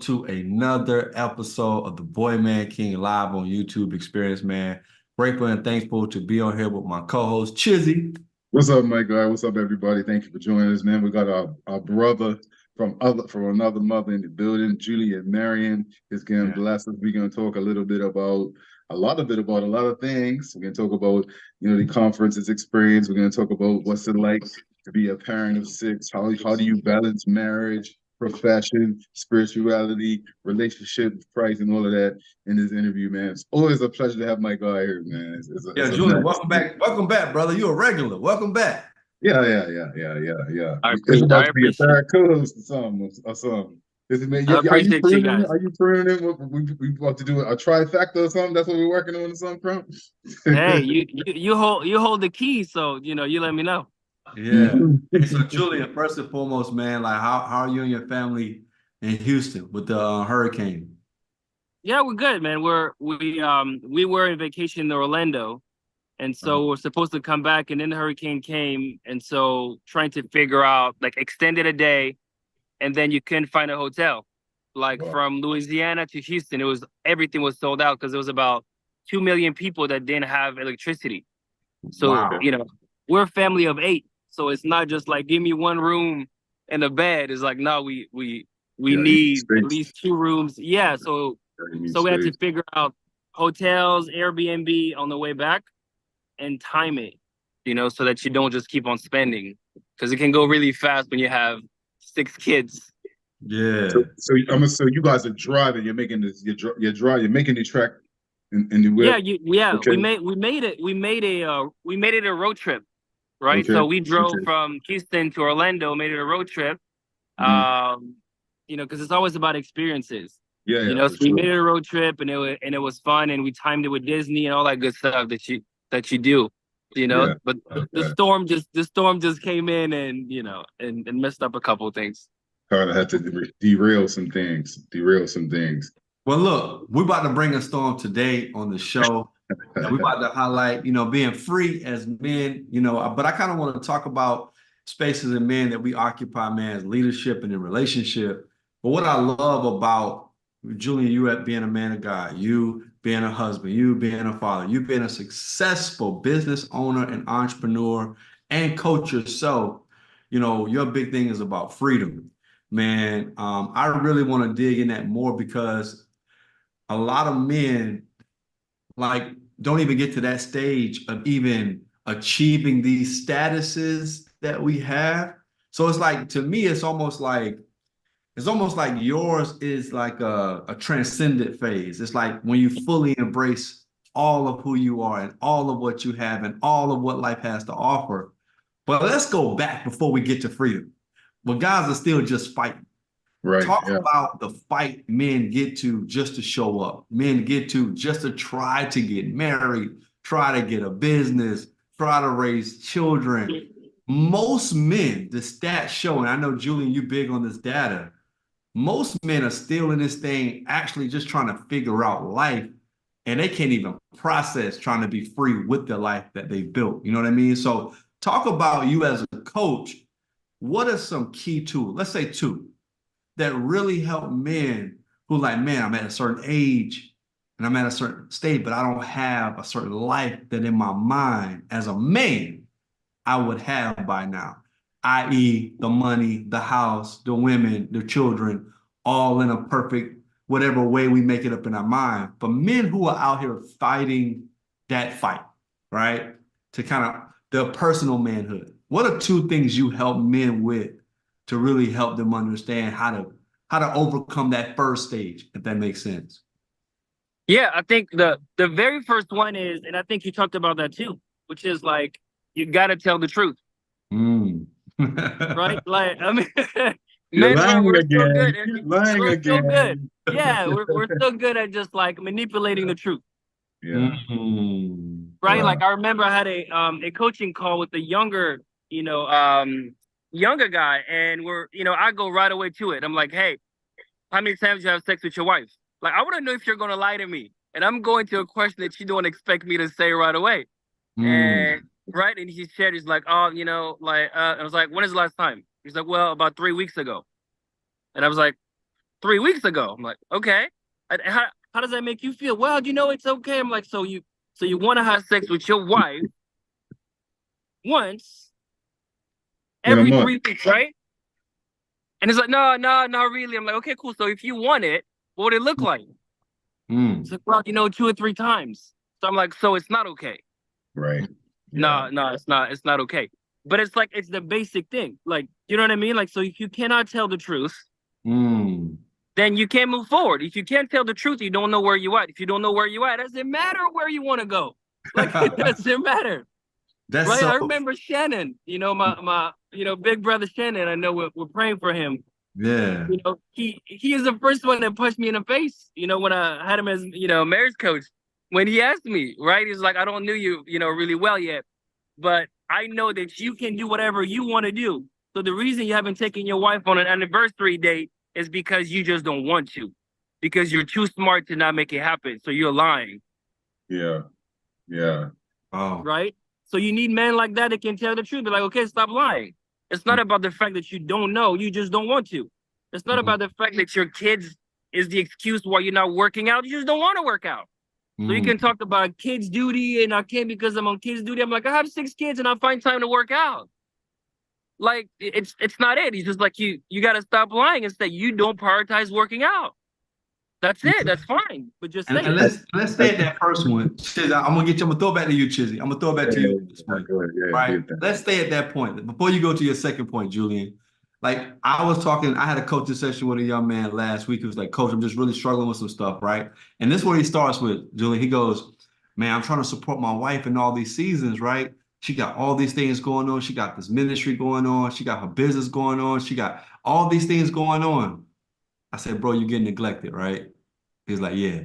to another episode of the Boy Man King live on YouTube experience, man. Grateful and thankful to be on here with my co-host Chizzy. What's up, my guy? What's up, everybody? Thank you for joining us, man. We got our brother from another mother in the building, Julien Marion. Is going to bless us. We're going to talk a little bit about a lot of things. We're going to talk about the conference's experience. We're going to talk about what's it like to be a parent of six. How do you balance marriage, profession, spirituality, relationship, price, and all of that in this interview, man. It's always a pleasure to have my guy here, man. Julien, welcome back. Welcome back, brother. You're a regular. Welcome back. Yeah. It's about to be a third co-host or something. Is it, man? Are you pruning? Are you pruning? We about to do a trifecta or something? That's what we're working on or something, Crump? Hey, you hold the key, so you let me know. Yeah. Hey, so Julien, first and foremost, man, like how are you and your family in Houston with the hurricane? Yeah, we're good, man. We were in vacation in Orlando, and so we're supposed to come back, and then the hurricane came, and so trying to figure out like extended a day, and then you couldn't find a hotel. Like from Louisiana to Houston, everything was sold out because there was about 2 million people that didn't have electricity. So we're a family of 8. So it's not just like give me one room and a bed. It's like no, we need at least 2 rooms. Yeah, so we had to figure out hotels, Airbnb on the way back, and time it, so that you don't just keep on spending because it can go really fast when you have 6 kids. Yeah. So you guys are driving. You're making this. You're making the track in the way. Okay. We made it a road trip. Right. Okay. So we drove from Houston to Orlando, made it a road trip. Because it's always about experiences. So we made it a road trip and it was fun, and we timed it with Disney and all that good stuff that you do. But the storm just came in and and messed up a couple of things. Kind of had to derail some things. Well, look, we're about to bring a storm today on the show. And we're about to highlight, being free as men, but I kind of want to talk about spaces in men that we occupy, man, as leadership and in relationship. But what I love about Julien, you being a man of God, you being a husband, you being a father, you being a successful business owner and entrepreneur and coach yourself, your big thing is about freedom, man. I really want to dig in that more because a lot of men don't even get to that stage of even achieving these statuses that we have. So it's like, to me, it's almost like yours is like a transcendent phase. It's like when you fully embrace all of who you are and all of what you have and all of what life has to offer. But let's go back before we get to freedom. But guys are still just fighting. Right. Talk about the fight men get to just to show up. Men get to just to try to get married, try to get a business, try to raise children. Most men, the stats show, and I know, Julien, you big on this data, most men are still in this thing actually just trying to figure out life, and they can't even process trying to be free with the life that they built. You know what I mean? So talk about you as a coach. What are some key tools? Let's say 2. That really help men who like, man, I'm at a certain age and I'm at a certain state, but I don't have a certain life that in my mind as a man I would have by now, i.e. the money, the house, the women, the children, all in a perfect, whatever way we make it up in our mind. For men who are out here fighting that fight, right? To kind of their personal manhood. What are 2 things you help men with to really help them understand how to overcome that first stage, if that makes sense? Yeah, I think the very first one is, and I think you talked about that too, which is like you got to tell the truth. Right? Like, I mean, men, we're so good. We're so good. Yeah, we're so good at just like manipulating the truth. Yeah. Right? Wow. Like I remember I had a coaching call with a younger guy, and I go right away to it. I'm like, hey, how many times you have sex with your wife? Like, I want to know if you're going to lie to me. And I'm going to a question that you don't expect me to say right away. And right. And he shared, he's like, oh, I was like, when is the last time? He's like, well, about 3 weeks ago. And I was like, 3 weeks ago. I'm like, okay. How does that make you feel? Well, it's okay. I'm like, so you want to have sex with your wife once In a every month. 3 weeks, right? And it's like, no, not really. I'm like, okay, cool. So if you want it, what would it look like? It's like, well, 2 or 3 times. So I'm like, so it's not okay. Right. Yeah. No, it's not okay. But it's like, it's the basic thing. Like, you know what I mean? Like, so if you cannot tell the truth, then you can't move forward. If you can't tell the truth, you don't know where you at. If you don't know where you at, it doesn't matter where you want to go. Like, it doesn't matter. That's right? so. I remember Shannon, my big brother Shannon. I know we're praying for him. Yeah. He is the first one that punched me in the face, when I had him as, marriage coach. When he asked me, right? He's like, I don't know you, really well yet, but I know that you can do whatever you want to do. So the reason you haven't taken your wife on an anniversary date is because you just don't want to, because you're too smart to not make it happen. So you're lying. Yeah. Yeah. Oh. Right? So you need men like that can tell the truth. Be like, okay, stop lying. It's not about the fact that you don't know. You just don't want to. It's not about the fact that your kids is the excuse why you're not working out. You just don't want to work out. So you can talk about kids' duty and I can't because I'm on kids' duty. I'm like, I have 6 kids and I find time to work out. Like, it's not it. It's just like you got to stop lying and say you don't prioritize working out. That's it. That's fine. But just say and let's stay at that first one. Chizzy, I'm gonna throw it back to you, Chizzy. I'm gonna throw it back to you. Right. Let's stay at that point. Before you go to your second point, Julien. Like I had a coaching session with a young man last week who was like, Coach, I'm just really struggling with some stuff, right? And this is where he starts with, Julien. He goes, man, I'm trying to support my wife in all these seasons, right? She got all these things going on. She got this ministry going on. She got her business going on. She got all these things going on. I said, bro, you're getting neglected, right? He's like, yeah.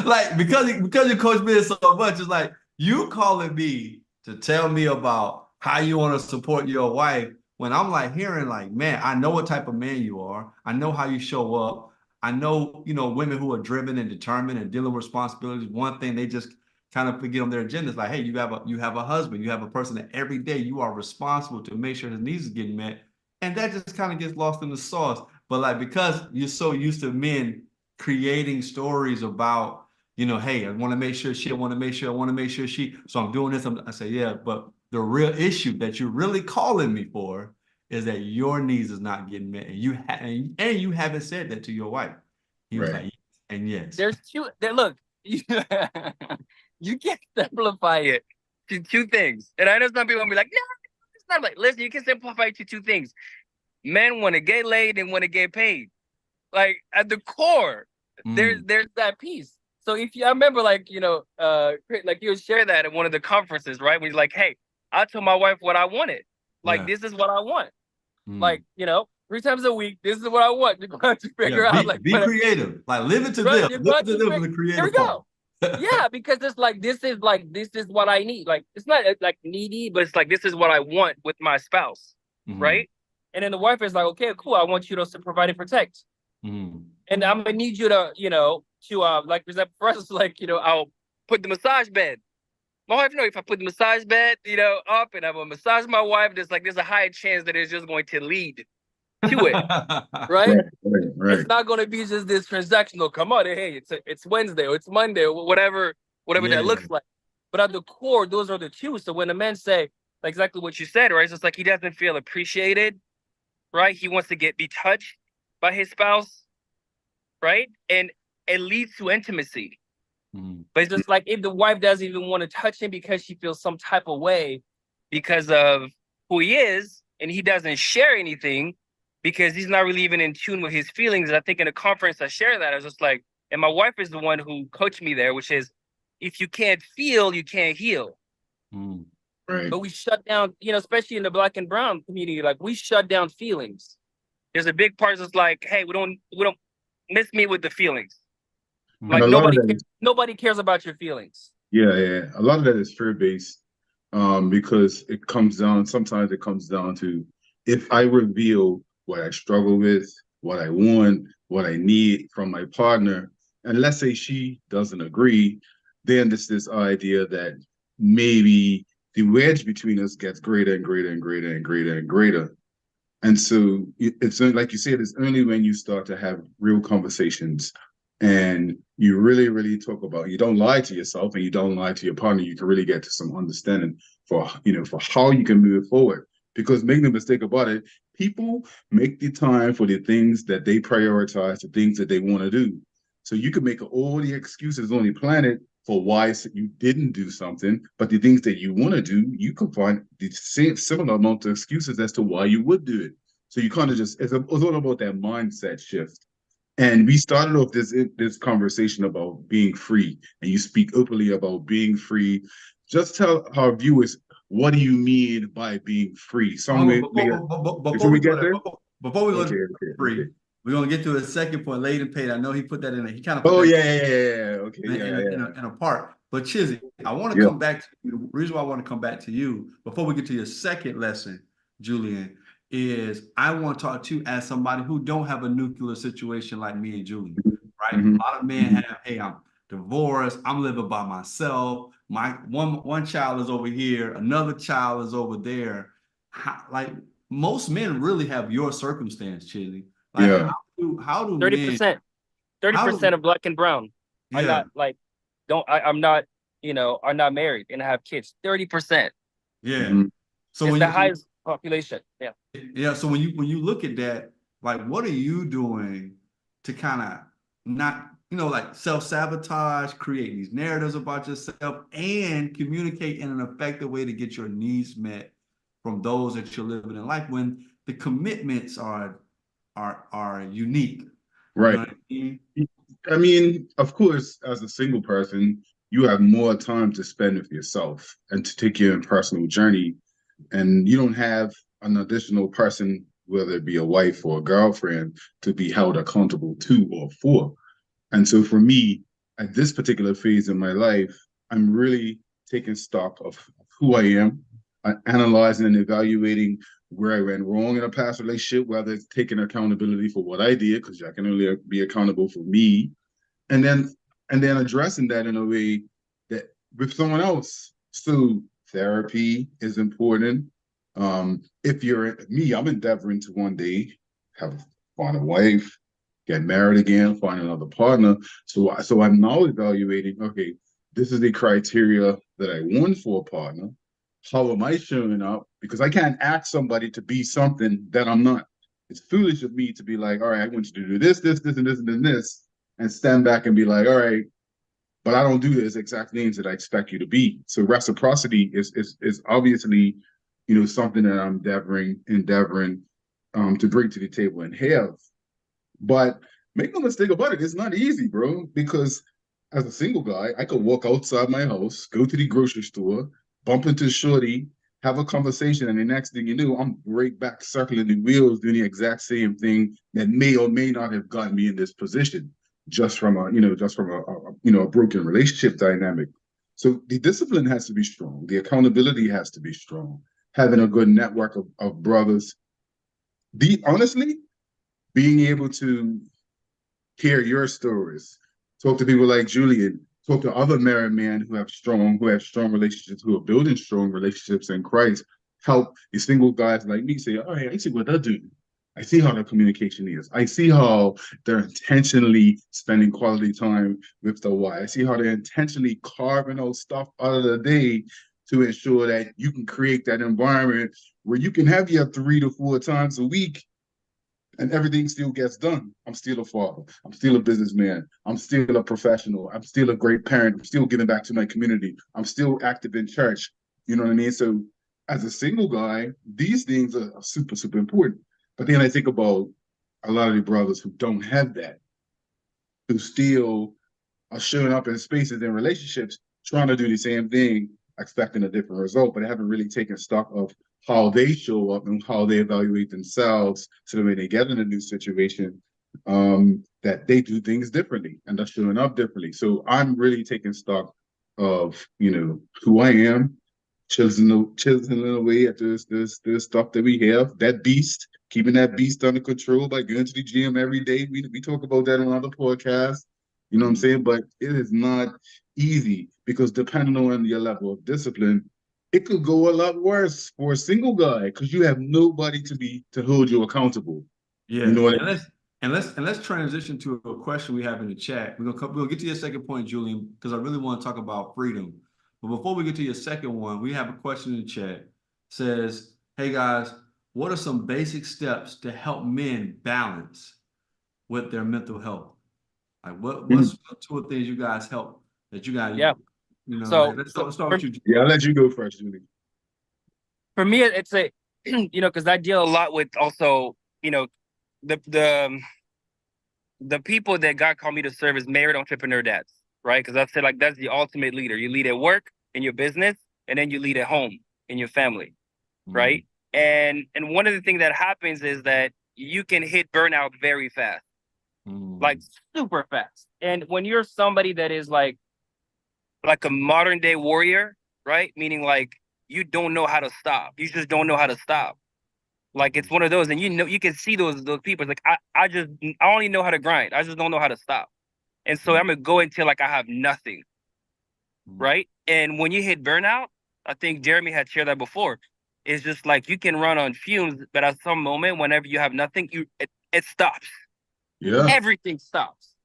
Like because you coach me so much, it's like you calling me to tell me about how you want to support your wife when I'm like hearing like, man, I know what type of man you are. I know how you show up. I know, women who are driven and determined and dealing with responsibilities. One thing they just kind of forget on their agenda is like, hey, you have a husband, you have a person that every day you are responsible to make sure his needs are getting met. And that just kind of gets lost in the sauce. But like because you're so used to men creating stories about, hey, I want to make sure she, I want to make sure she, so I'm doing this. I say, yeah, but the real issue that you're really calling me for is that your needs is not getting met. And you haven't said that to your wife. He was like, and yes. There's look, you can't simplify it to 2 things. And I know some people will be like, no, it's not like, listen, you can simplify it to 2 things. Men want to get laid and want to get paid. Like at the core, there's that piece. So I remember like you would share that at one of the conferences, right? When you're like, hey, I told my wife what I wanted. Like this is what I want. Like 3 times a week, this is what I want. You're going to figure out like be creative, like live it to them. Live to them in the creative. Here we go. Yeah, because it's like this is what I need. Like it's not like needy, but it's like this is what I want with my spouse, right? And then the wife is like, okay, cool. I want you to provide and protect. And I'm gonna need you to, like for example, for us, like, I'll put the massage bed. My wife if I put the massage bed, up and I'm gonna massage my wife, there's a high chance that it's just going to lead to it. Right? It's not gonna be just this transactional, come on, hey, it's Wednesday or it's Monday or whatever that looks like. But at the core, those are the 2. So when the men say like exactly what you said, right? It's just like he doesn't feel appreciated, right? He wants to be touched by his spouse, right? And it leads to intimacy. But it's just like if the wife doesn't even want to touch him because she feels some type of way because of who he is, and he doesn't share anything because he's not really even in tune with his feelings. And I think in a conference I shared that. I was just like, and my wife is the one who coached me there, which is if you can't feel, you can't heal. Right. But we shut down, especially in the Black and brown community, like we shut down feelings. There's a big part that's like, hey, we don't miss me with the feelings. Like nobody cares about your feelings. Yeah. A lot of that is fear-based, because sometimes it comes down to if I reveal what I struggle with, what I want, what I need from my partner, and let's say she doesn't agree, then there's this idea that maybe the wedge between us gets greater and greater and greater and greater and greater. And so it's like you said, it's only when you start to have real conversations and you really, really talk about, you don't lie to yourself and you don't lie to your partner, you can really get to some understanding for, for how you can move forward. Because make no mistake about it, people make the time for the things that they prioritize, the things that they want to do. So you can make all the excuses on the planet for why you didn't do something, but the things that you want to do, you can find the same similar amount of excuses as to why you would do it. So you kind of just, it's all about that mindset shift. And we started off this conversation about being free, and you speak openly about being free. Just tell our viewers, what do you mean by being free? Before Before we we go get there, there, before we go okay, to okay, free, okay. we're gonna get to a second point, laid and paid. I know he put that in there. He kind of put Oh that yeah, okay, in a part. But Chizzy, I want to yeah, come back to you. The reason why I want to come back to you before we get to your second lesson, Julian, is I want to talk to you as somebody who don't have a nuclear situation like me and Julian, right? mm-hmm. A lot of men have, hey, I'm divorced, I'm living by myself. My one child is over here, another child is over there. Like most men really have your circumstance, Chizzy. Like Yeah. how do men 30%, how 30% do of black and brown are yeah not like, I'm not, are not married and have kids. 30%. yeah. Mm-hmm. So It's when the you highest population. Yeah. yeah, so when you look at that, like what are you doing to kind of not, like self-sabotage, create these narratives about yourself and communicate in an effective way to get your needs met from those that you're living in life when the commitments are unique. You know Right. what I mean? I mean, of course, as a single person, you have more time to spend with yourself and to take your own personal journey. And you don't have an additional person, whether it be a wife or a girlfriend, to be held accountable to or for. And so for me, at this particular phase in my life, I'm really taking stock of who I am, analyzing and evaluating where I went wrong in a past relationship, whether it's taking accountability for what I did, because I can only be accountable for me, and then addressing that in a way that with someone else. So therapy is important. If you're me, I'm endeavoring to one day find a wife, get married again, find another partner. So I'm now evaluating, okay, this is the criteria that I want for a partner. How am I showing up? Because I can't ask somebody to be something that I'm not. It's foolish of me to be like, all right, I want you to do this, and this, and this, and stand back and be like, all right, but I don't do this exact things that I expect you to be. So reciprocity is obviously, something that I'm endeavoring to bring to the table and have. But make no mistake about it, it's not easy, bro. Because as a single guy, I could walk outside my house, go to the grocery store, bump into Shorty, have a conversation, and the next thing you know, I'm right back circling the wheels, doing the exact same thing that may or may not have gotten me in this position, just from a broken relationship dynamic. So the discipline has to be strong, the accountability has to be strong, having a good network of brothers. Honestly, being able to hear your stories, talk to people like Julian, talk to other married men who have strong relationships, who are building strong relationships in Christ, help the single guys like me say, all right, I see what they're doing. I see how their communication is. I see how they're intentionally spending quality time with the wife. I see how they're intentionally carving out stuff out of the day to ensure that you can create that environment where you can have your 3 to 4 times a week and everything still gets done. I'm still a father. I'm still a businessman. I'm still a professional. I'm still a great parent. I'm still giving back to my community. I'm still active in church. You know what I mean? So as a single guy, these things are super, super important. But then I think about a lot of the brothers who don't have that, who still are showing up in spaces and relationships trying to do the same thing, expecting a different result, but haven't really taken stock of how they show up and how they evaluate themselves so that when they get in a new situation, that they do things differently and they're showing up differently. So I'm really taking stock of, who I am, chiseling away at this stuff that we have, that beast, keeping that beast under control by going to the gym every day. We talk about that on other podcasts. You know what I'm saying? But it is not easy because depending on your level of discipline, it could go a lot worse for a single guy because you have nobody to hold you accountable. Yeah, You know what I mean? let's transition to a question we have in the chat. We'll get to your second point, Julian, because I really want to talk about freedom. But before we get to your second one, we have a question in the chat. It says, "Hey guys, what are some basic steps to help men balance with their mental health? Like what's two of the things you guys help that you guys, Yeah. like, So, let's start with you, Julian." Yeah, I'll let you go first, Julie. for me, it's a, because I deal a lot with also, the the people that God called me to serve as married entrepreneur dads, right? Because I said like that's the ultimate leader. You lead at work in your business, and then you lead at home in your family, right? And one of the things that happens is that you can hit burnout very fast, like super fast. And when you're somebody that is like a modern day warrior, right? Meaning like you don't know how to stop. You just don't know how to stop. Like it's one of those, and you can see those people. It's like I only know how to grind. I just don't know how to stop. And so I'm gonna go until like I have nothing, right? And when you hit burnout, I think Jeremy had shared that before. It's just like you can run on fumes, but at some moment, whenever you have nothing, it stops. Yeah. Everything stops,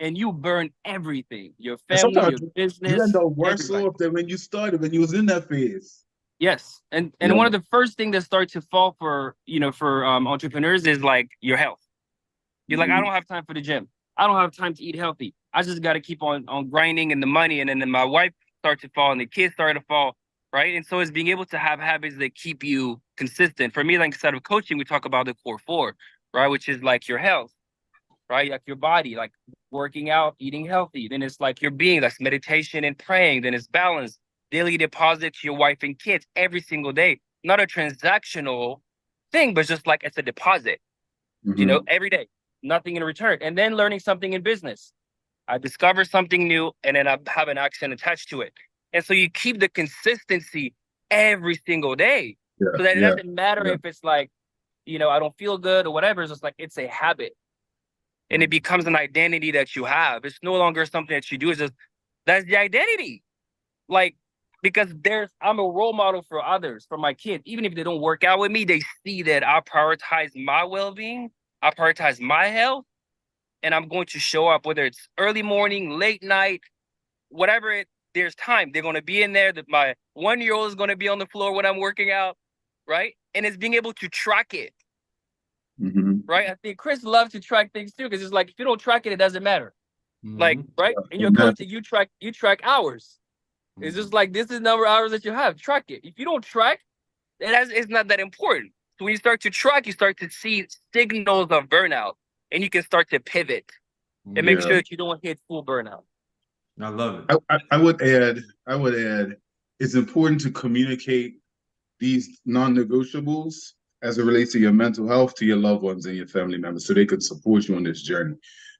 and you burn everything. Your And family, sometimes your you business, end up worse everybody. off than when you started, when you was in that phase. Yes, and Yeah. one of the first things that start to fall for entrepreneurs is like your health. You're like, I don't have time for the gym. I don't have time to eat healthy. I just got to keep on grinding and the money, and then my wife starts to fall and the kids start to fall, right? And so it's being able to have habits that keep you consistent. For me, like instead of coaching, we talk about the core four, right? Which is like your health, right? Like your body, like working out, eating healthy. Then it's like your being, that's meditation and praying. Then it's balance, daily deposit to your wife and kids every single day. Not a transactional thing, but just like it's a deposit, every day, nothing in return. And then learning something in business. I discover something new and then I have an action attached to it. And so you keep the consistency every single day. So that it doesn't matter if it's like, I don't feel good or whatever. It's just like, it's a habit. And it becomes an identity that you have. It's no longer something that you do. It's just, that's the identity. Like, because I'm a role model for others, for my kids. Even if they don't work out with me, they see that I prioritize my well-being, I prioritize my health, and I'm going to show up, whether it's early morning, late night, whatever there's time. They're going to be in there. My 1-year-old is going to be on the floor when I'm working out, right? And it's being able to track it. Right? I think Chris loves to track things too, because it's like if you don't track it, it doesn't matter. Like, right? In your coaching, you track hours. It's just like this is the number of hours that you have. Track it. If you don't track, it's not that important. So when you start to track, you start to see signals of burnout, and you can start to pivot and make sure that you don't hit full burnout. I love it. I would add, it's important to communicate these non-negotiables as it relates to your mental health to your loved ones and your family members so they could support you on this journey.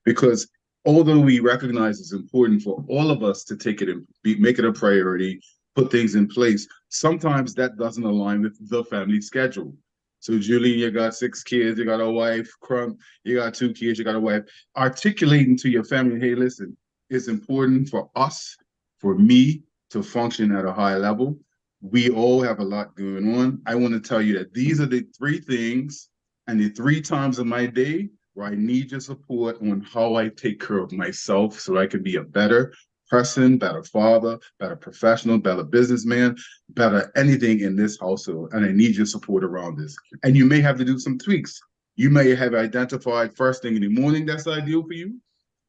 Because although we recognize it's important for all of us to take it and make it a priority, put things in place, sometimes that doesn't align with the family schedule. So Julie, you got 6 kids, you got a wife, Crump, you got 2 kids, you got a wife. Articulating to your family, hey, listen, it's important for us, for me to function at a high level. We all have a lot going on. I want to tell you that these are the 3 things and the 3 times of my day where I need your support on how I take care of myself so I can be a better person, better father, better professional, better businessman, better anything in this household. And I need your support around this. And you may have to do some tweaks. You may have identified first thing in the morning that's ideal for you,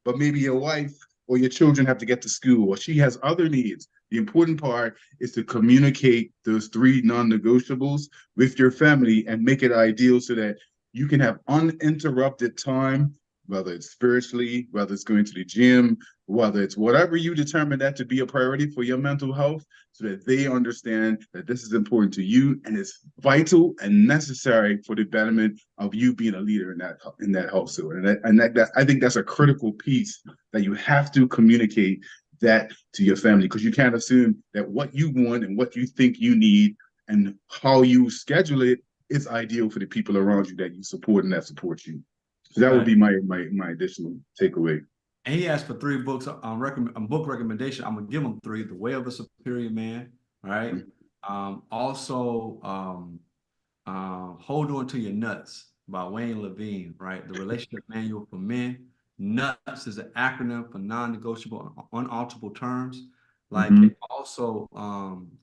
but maybe your wife or your children have to get to school or she has other needs. The important part is to communicate those 3 non-negotiables with your family and make it ideal so that you can have uninterrupted time, whether it's spiritually, whether it's going to the gym, whether it's whatever you determine that to be a priority for your mental health, so that they understand that this is important to you and it's vital and necessary for the betterment of you being a leader in that household. And I think that's a critical piece that you have to communicate that to your family, because you can't assume that what you want and what you think you need and how you schedule it is ideal for the people around you that you support and that support you. So that would be my additional takeaway. And he asked for 3 books on book recommendation. I'm gonna give him 3. The Way of a Superior Man, all right? Hold On to Your Nuts by Wayne Levine, right? The relationship manual for men. Nuts is an acronym for non-negotiable, unalterable terms. Like, Mm-hmm. and also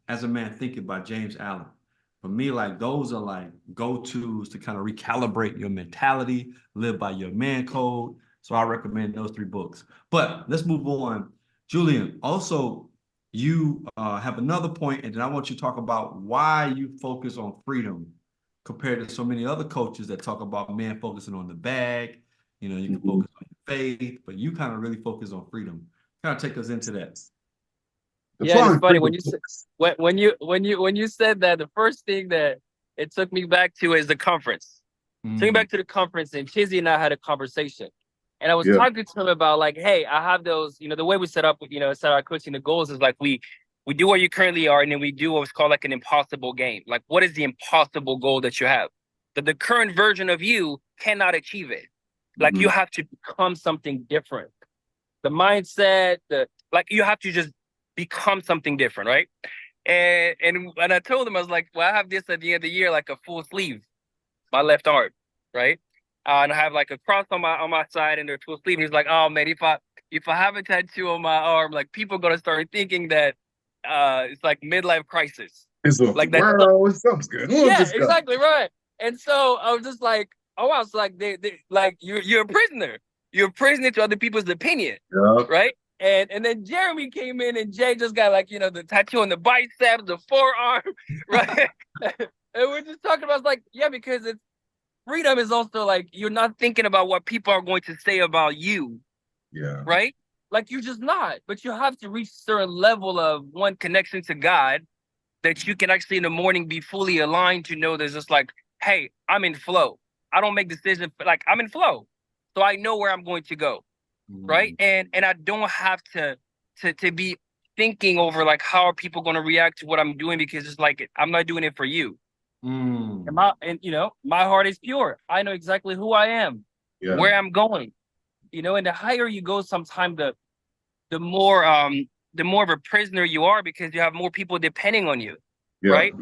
As a Man Thinketh by James Allen. For me, like those are like go-tos to kind of recalibrate your mentality, live by your man code. So I recommend those three books. But let's move on. Julien, also you have another point, and then I want you to talk about why you focus on freedom compared to so many other coaches that talk about men focusing on the bag. You know, you can Mm-hmm. focus on your faith, but you kind of really focus on freedom. Kind of take us into that. Yeah, and it's Define funny when freedom. you said when you said that, the first thing that it took me back to is the conference. Took me Mm, back to the conference, and Chizzy and I had a conversation. And I was Yeah. talking to him about like, hey, I have those, the way we set up, set our coaching, the goals is like we do where you currently are, and then we do what's called like an impossible game. Like, what is the impossible goal that you have? That the current version of you cannot achieve it. Like, you Mm-hmm. have to become something different. The mindset, like you have to just become something different, right? And I told him, I was like, well, I have this at the end of the year, like a full sleeve, my left arm, right? And I have like a cross on my side and a full sleeve. And he's like, oh man, if I have a tattoo on my arm, like people are gonna start thinking that it's like midlife crisis. It's off the Like that's world. Something's good. We'll yeah, just go. exactly right. And so I was just like, oh wow, so like they like you're a prisoner. You're a prisoner to other people's opinion, Yeah. right? And then Jeremy came in, and Jay just got like, the tattoo on the biceps, the forearm, right? And we're just talking about like, yeah, because it's freedom is also like you're not thinking about what people are going to say about you, Yeah. right? Like you're just not. But you have to reach a certain level of one connection to God that you can actually in the morning be fully aligned to know there's just like, hey, I'm in flow. I don't make decisions, but like I'm in flow. So I know where I'm going to go. Right. mm, And I don't have to be thinking over like how are people going to react to what I'm doing, because it's like I'm not doing it for you. And mm, my heart is pure. I know exactly who I am, Yeah. where I'm going. And the higher you go, sometimes the more the more of a prisoner you are, because you have more people depending on you. Yeah. Right.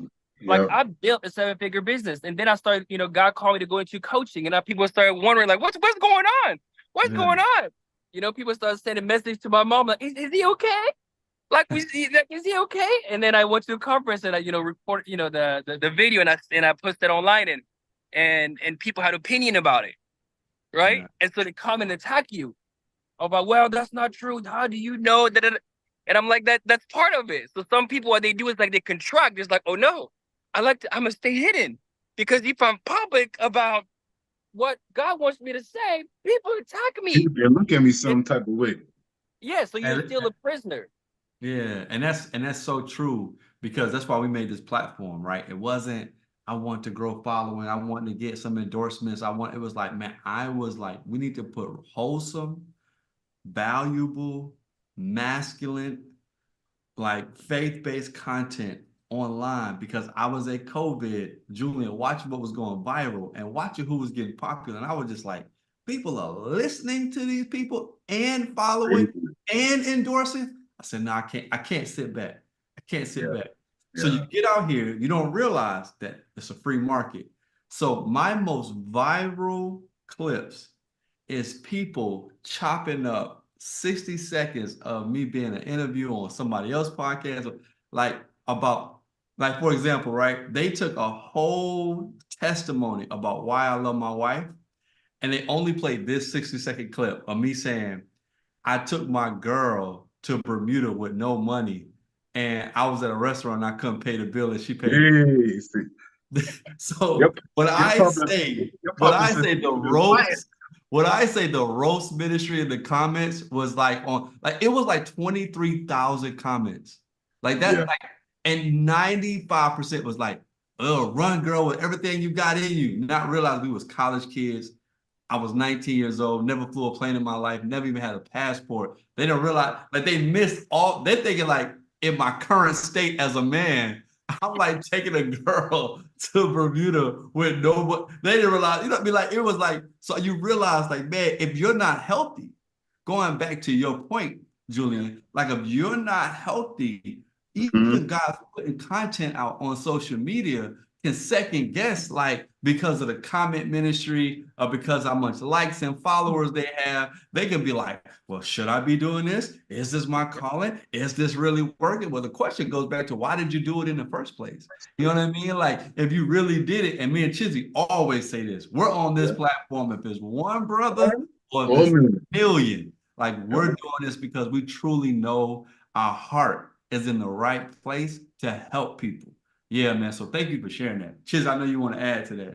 Like Yeah. I built a 7-figure business, and then I started, God called me to go into coaching, and now people started wondering like, what's going on? What's yeah, going on? People started sending messages to my mom like, is he okay? Like, is he okay? And then I went to the conference, and I, reported, the video, and I posted online, and people had opinion about it, right? yeah. And so they come and attack you about, well, that's not true. How do you know that? And I'm like, that's part of it. So some people, what they do is like they contract. It's like, oh no, I'm gonna stay hidden, because if I'm public about what God wants me to say, people attack me. People look at me And some type of way. yeah, so you're And, still a prisoner. yeah, and that's so true because that's why we made this platform, right? It wasn't I want to grow following, I want to get some endorsements. It was like, man, I was like, we need to put wholesome, valuable, masculine, like faith-based content online because I was at COVID, Julian, watching what was going viral and watching who was getting popular. And I was just like, people are listening to these people and following Crazy. and endorsing. I said, no, I can't sit back. I can't sit Yeah. back. So Yeah. you get out here, you don't realize that it's a free market. So my most viral clips is people chopping up 60 seconds of me being an interview on somebody else's podcast, like about, like, for example, right? They took a whole testimony about why I love my wife, and they only played this 60-second clip of me saying, I took my girl to Bermuda with no money, and I was at a restaurant and I couldn't pay the bill, and she paid the Hey, see. so Yep. Your when publicist I is say the lying. roast, when I say the roast ministry in the comments was like it was like 23,000 comments. Like Yeah. that, like, and 95% was like, oh, run girl with everything you got in you. Not realize we was college kids. I was 19 years old, never flew a plane in my life, never even had a passport. They don't realize, like they missed all, they're thinking like in my current state as a man, I'm like taking a girl to Bermuda with no, they didn't realize, be like, it was like, so you realize like, man, if you're not healthy, going back to your point, Julian, like if you're not healthy, Even guys putting content out on social media can second guess, like, because of the comment ministry or because how much likes and followers they have, they can be like, well, should I be doing this? Is this my calling? Is this really working? Well, the question goes back to, why did you do it in the first place? You know what I mean? Like, if you really did it, and me and Chizzy always say this, we're on this platform, if it's one brother or if it's a million, like, we're doing this because we truly know our heart is in the right place to help people. Yeah, man. So thank you for sharing that. Chiz, I know you want to add to that.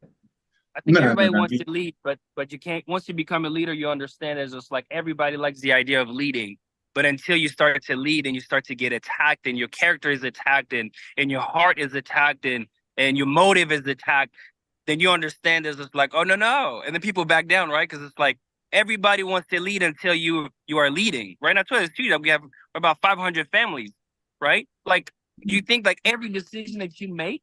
I think everybody wants to lead, but you can't. Once you become a leader, you understand it's just like everybody likes the idea of leading. But until you start to lead and you start to get attacked and your character is attacked and your heart is attacked and your motive is attacked, then you understand it's just like, oh, no. And then people back down, right? Because it's like everybody wants to lead until you are leading, right? And I told you that we have about 500 families, right? Like, you think like every decision that you make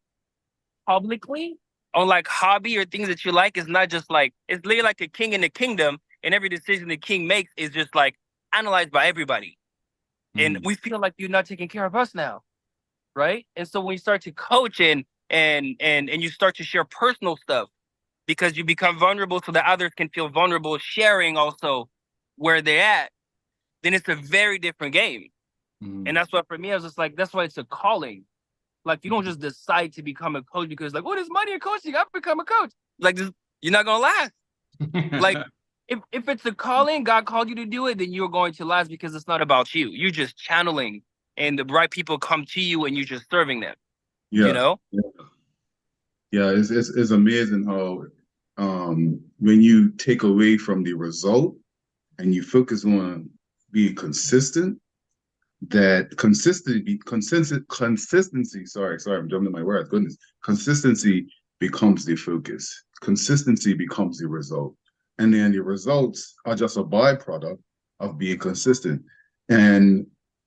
publicly on like hobby or things that you like is not just like, it's literally like a king in the kingdom, and every decision the king makes is just like analyzed by everybody. And we feel like you're not taking care of us now, right? And so when you start to coach and you start to share personal stuff, because you become vulnerable so that others can feel vulnerable sharing also where they're at, then it's a very different game. And that's why for me, I was just like, that's why it's a calling. Like, you don't just decide to become a coach because like, oh, there's money in coaching, I'll become a coach. Like, this, you're not gonna last. Like, if it's a calling, God called you to do it, then you're going to last, because it's not about you. You're just channeling, and the right people come to you, and you're just serving them. Yeah. You know? Yeah, it's amazing how when you take away from the result and you focus on being consistent, that consistency, sorry, I'm jumping my words, goodness. Consistency becomes the focus. Consistency becomes the result. And then the results are just a byproduct of being consistent. And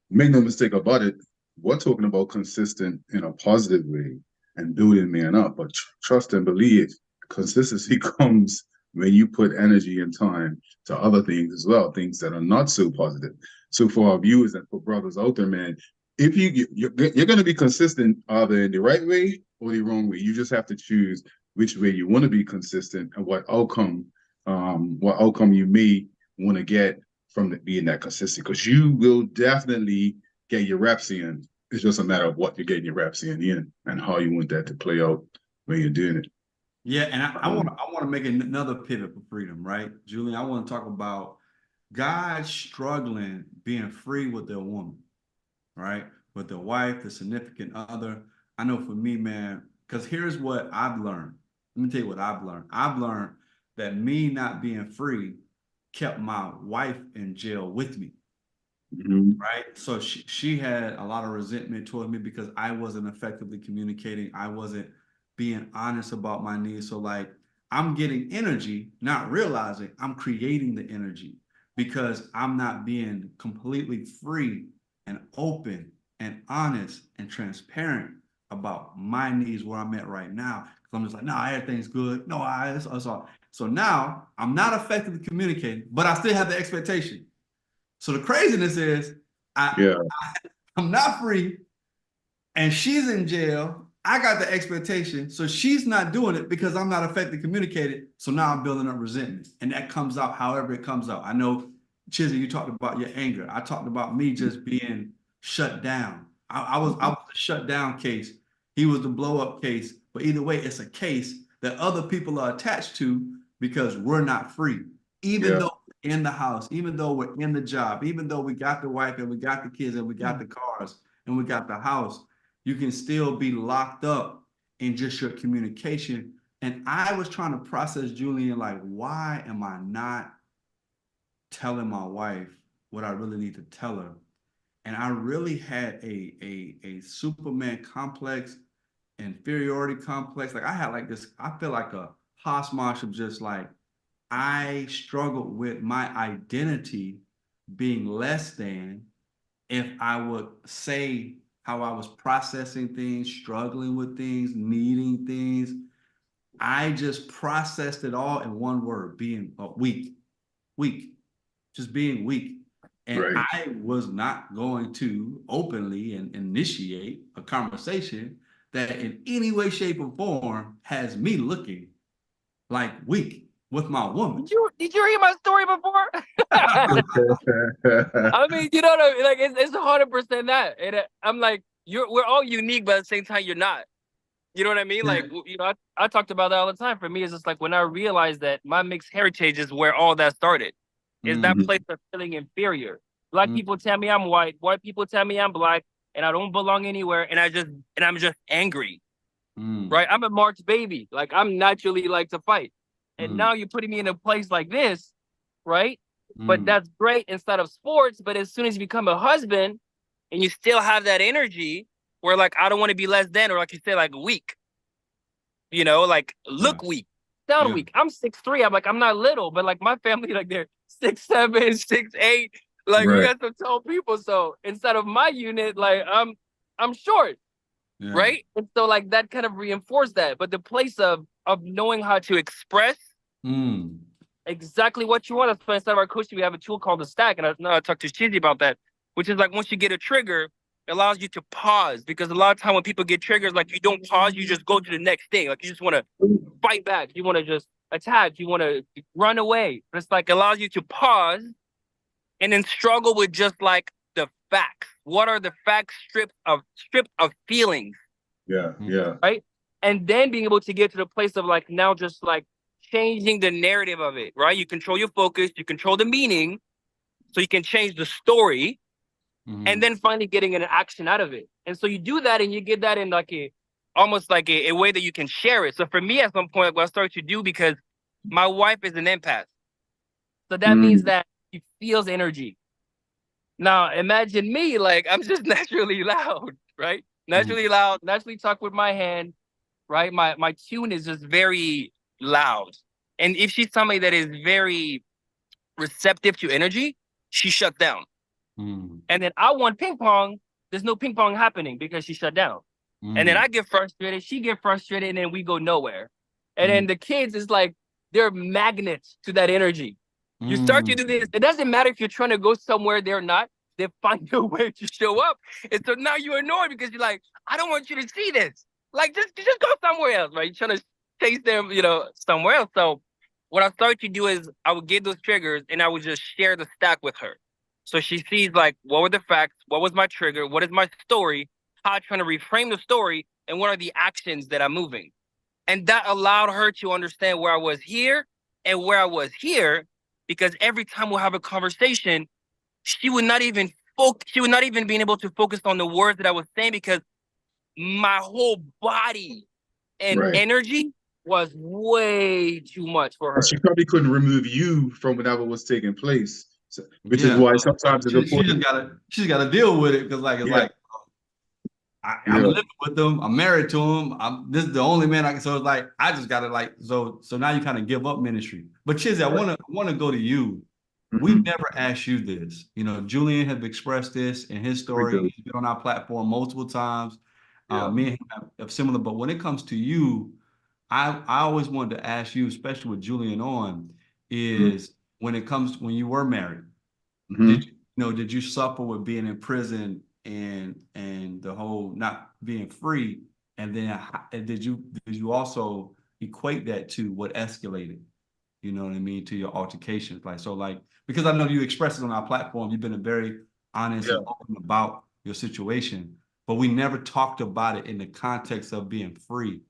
make no mistake about it, we're talking about consistent in a positive way and building man up. But trust and believe, consistency comes when you put energy and time to other things as well, things that are not so positive. So for our viewers and for brothers out there, man, if you're going to be consistent either in the right way or the wrong way. You just have to choose which way you want to be consistent and what outcome you may want to get from being that consistent. Because you will definitely get your reps in. It's just a matter of what you're getting your reps in and how you want that to play out when you're doing it. Yeah, and I want to make another pivot for freedom, right, Julian? I want to talk about guys struggling being free with their woman, right? With their wife, the significant other. I know for me, man, because here's what I've learned. Let me tell you what I've learned. I've learned that me not being free kept my wife in jail with me, right? So she had a lot of resentment toward me because I wasn't effectively communicating. I wasn't being honest about my needs. So like, I'm getting energy, not realizing I'm creating the energy because I'm not being completely free and open and honest and transparent about my needs, where I'm at right now. Because I'm just like, no, everything's good. No, it's all. So now I'm not effectively communicating, but I still have the expectation. So the craziness is I'm not free and she's in jail. I got the expectation. So she's not doing it because I'm not effectively communicating. So now I'm building up resentment. And that comes out however it comes out. I know, Chizzy, you talked about your anger. I talked about me just being shut down. I was the shut down case. He was the blow up case. But either way, it's a case that other people are attached to because we're not free. Even though we're in the house, even though we're in the job, even though we got the wife and we got the kids and we got the cars and we got the house, you can still be locked up in just your communication. And I was trying to process, Julian, like, why am I not telling my wife what I really need to tell her? And I really had a Superman complex, inferiority complex. Like I had like this, I feel like a hostage of just like, I struggled with my identity being less than if I would say how I was processing things, struggling with things, needing things. I just processed it all in one word, being weak, just being weak. And Right. I was not going to openly and initiate a conversation that in any way, shape, or form has me looking like weak with my woman. Did you hear my story before? I mean, you know what I mean? Like it's 100% that. And I'm like, we're all unique, but at the same time, you're not. You know what I mean? Yeah. Like, you know, I talked about that all the time. For me, it's just like when I realized that my mixed heritage is where all that started. Is that Mm, place of feeling inferior. Black mm, people tell me I'm white people tell me I'm black, and I don't belong anywhere, and I'm just angry. mm, Right? I'm a March baby. Like I'm naturally like to fight. And mm, now you're putting me in a place like this, right? But mm. that's great inside of sports. But as soon as you become a husband and you still have that energy where like I don't want to be less than, or like you say, like weak, you know, like Yeah. look weak, sound Yeah. weak. I'm 6'3". I'm like, I'm not little, but like my family, like they're 6'7", 6'8". Like we Right. got some tall people. So instead of my unit, like I'm short. Yeah. Right? And so like that kind of reinforced that. But the place of knowing how to express Mm, exactly what you want. That's why inside of our coaching, we have a tool called the stack. And I know I talked to Shizzy about that, which is like once you get a trigger, it allows you to pause. Because a lot of time when people get triggers, like you don't pause, you just go to the next thing. Like you just want to fight back. You want to just attack. You want to run away. But it's like it allows you to pause and then struggle with just like the facts. What are the facts stripped of feelings? Yeah. mm, Yeah. Right? And then being able to get to the place of like now just like changing the narrative of it, right? You control your focus, you control the meaning, so you can change the story, and mm, then finally getting an action out of it. And so you do that and you get that in like a almost like a way that you can share it. So for me at some point, like what I started to do, because my wife is an empath. So that means Mm. that she feels energy. Now imagine me, like I'm just naturally loud, right? mm, Naturally loud, naturally talk with my hand, right? My tune is just very loud. And if she's somebody that is very receptive to energy, she shut down. mm, And then I want ping pong, there's no ping pong happening because she shut down. And then mm, I get frustrated, she get frustrated, and then we go nowhere. And mm, then the kids is like they're magnets to that energy. You start to mm. do this. It doesn't matter if you're trying to go somewhere they're not. They find a way to show up. And so now you're annoyed because you're like, I don't want you to see this. Like just go somewhere else, right? You're trying to chase them, somewhere else. So what I started to do is I would get those triggers and I would just share the stack with her. So she sees like what were the facts, what was my trigger, what is my story, how I'm trying to reframe the story, and what are the actions that I'm moving. And that allowed her to understand where I was here and where I was here, because every time we'll have a conversation, she would not even be able to focus on the words that I was saying, because my whole body and Right. energy was way too much for And her. she probably couldn't remove you from whatever was taking place, so, which is Yeah. why sometimes it's She important. just gotta deal with it because like it's Yeah. like I'm Yeah. living with them. I'm married to him. This is the only man I can. So it's like I just gotta like so now you kind of give up ministry. But Chizzy, I wanna go to you. We've Mhm. never asked you this. You know, Julian has expressed this in his We story. do. He's been on our platform multiple times. Yeah. Me and him have similar, but when it comes to you, I always wanted to ask you, especially with Julian on, is when you were married, did Mm-hmm. did you suffer with being in prison and the whole not being free? And then did you also equate that to what escalated? You know what I mean, to your altercations, like so, like because I know you expressed it on our platform. You've been very honest Yeah. and open about your situation, but we never talked about it in the context of being free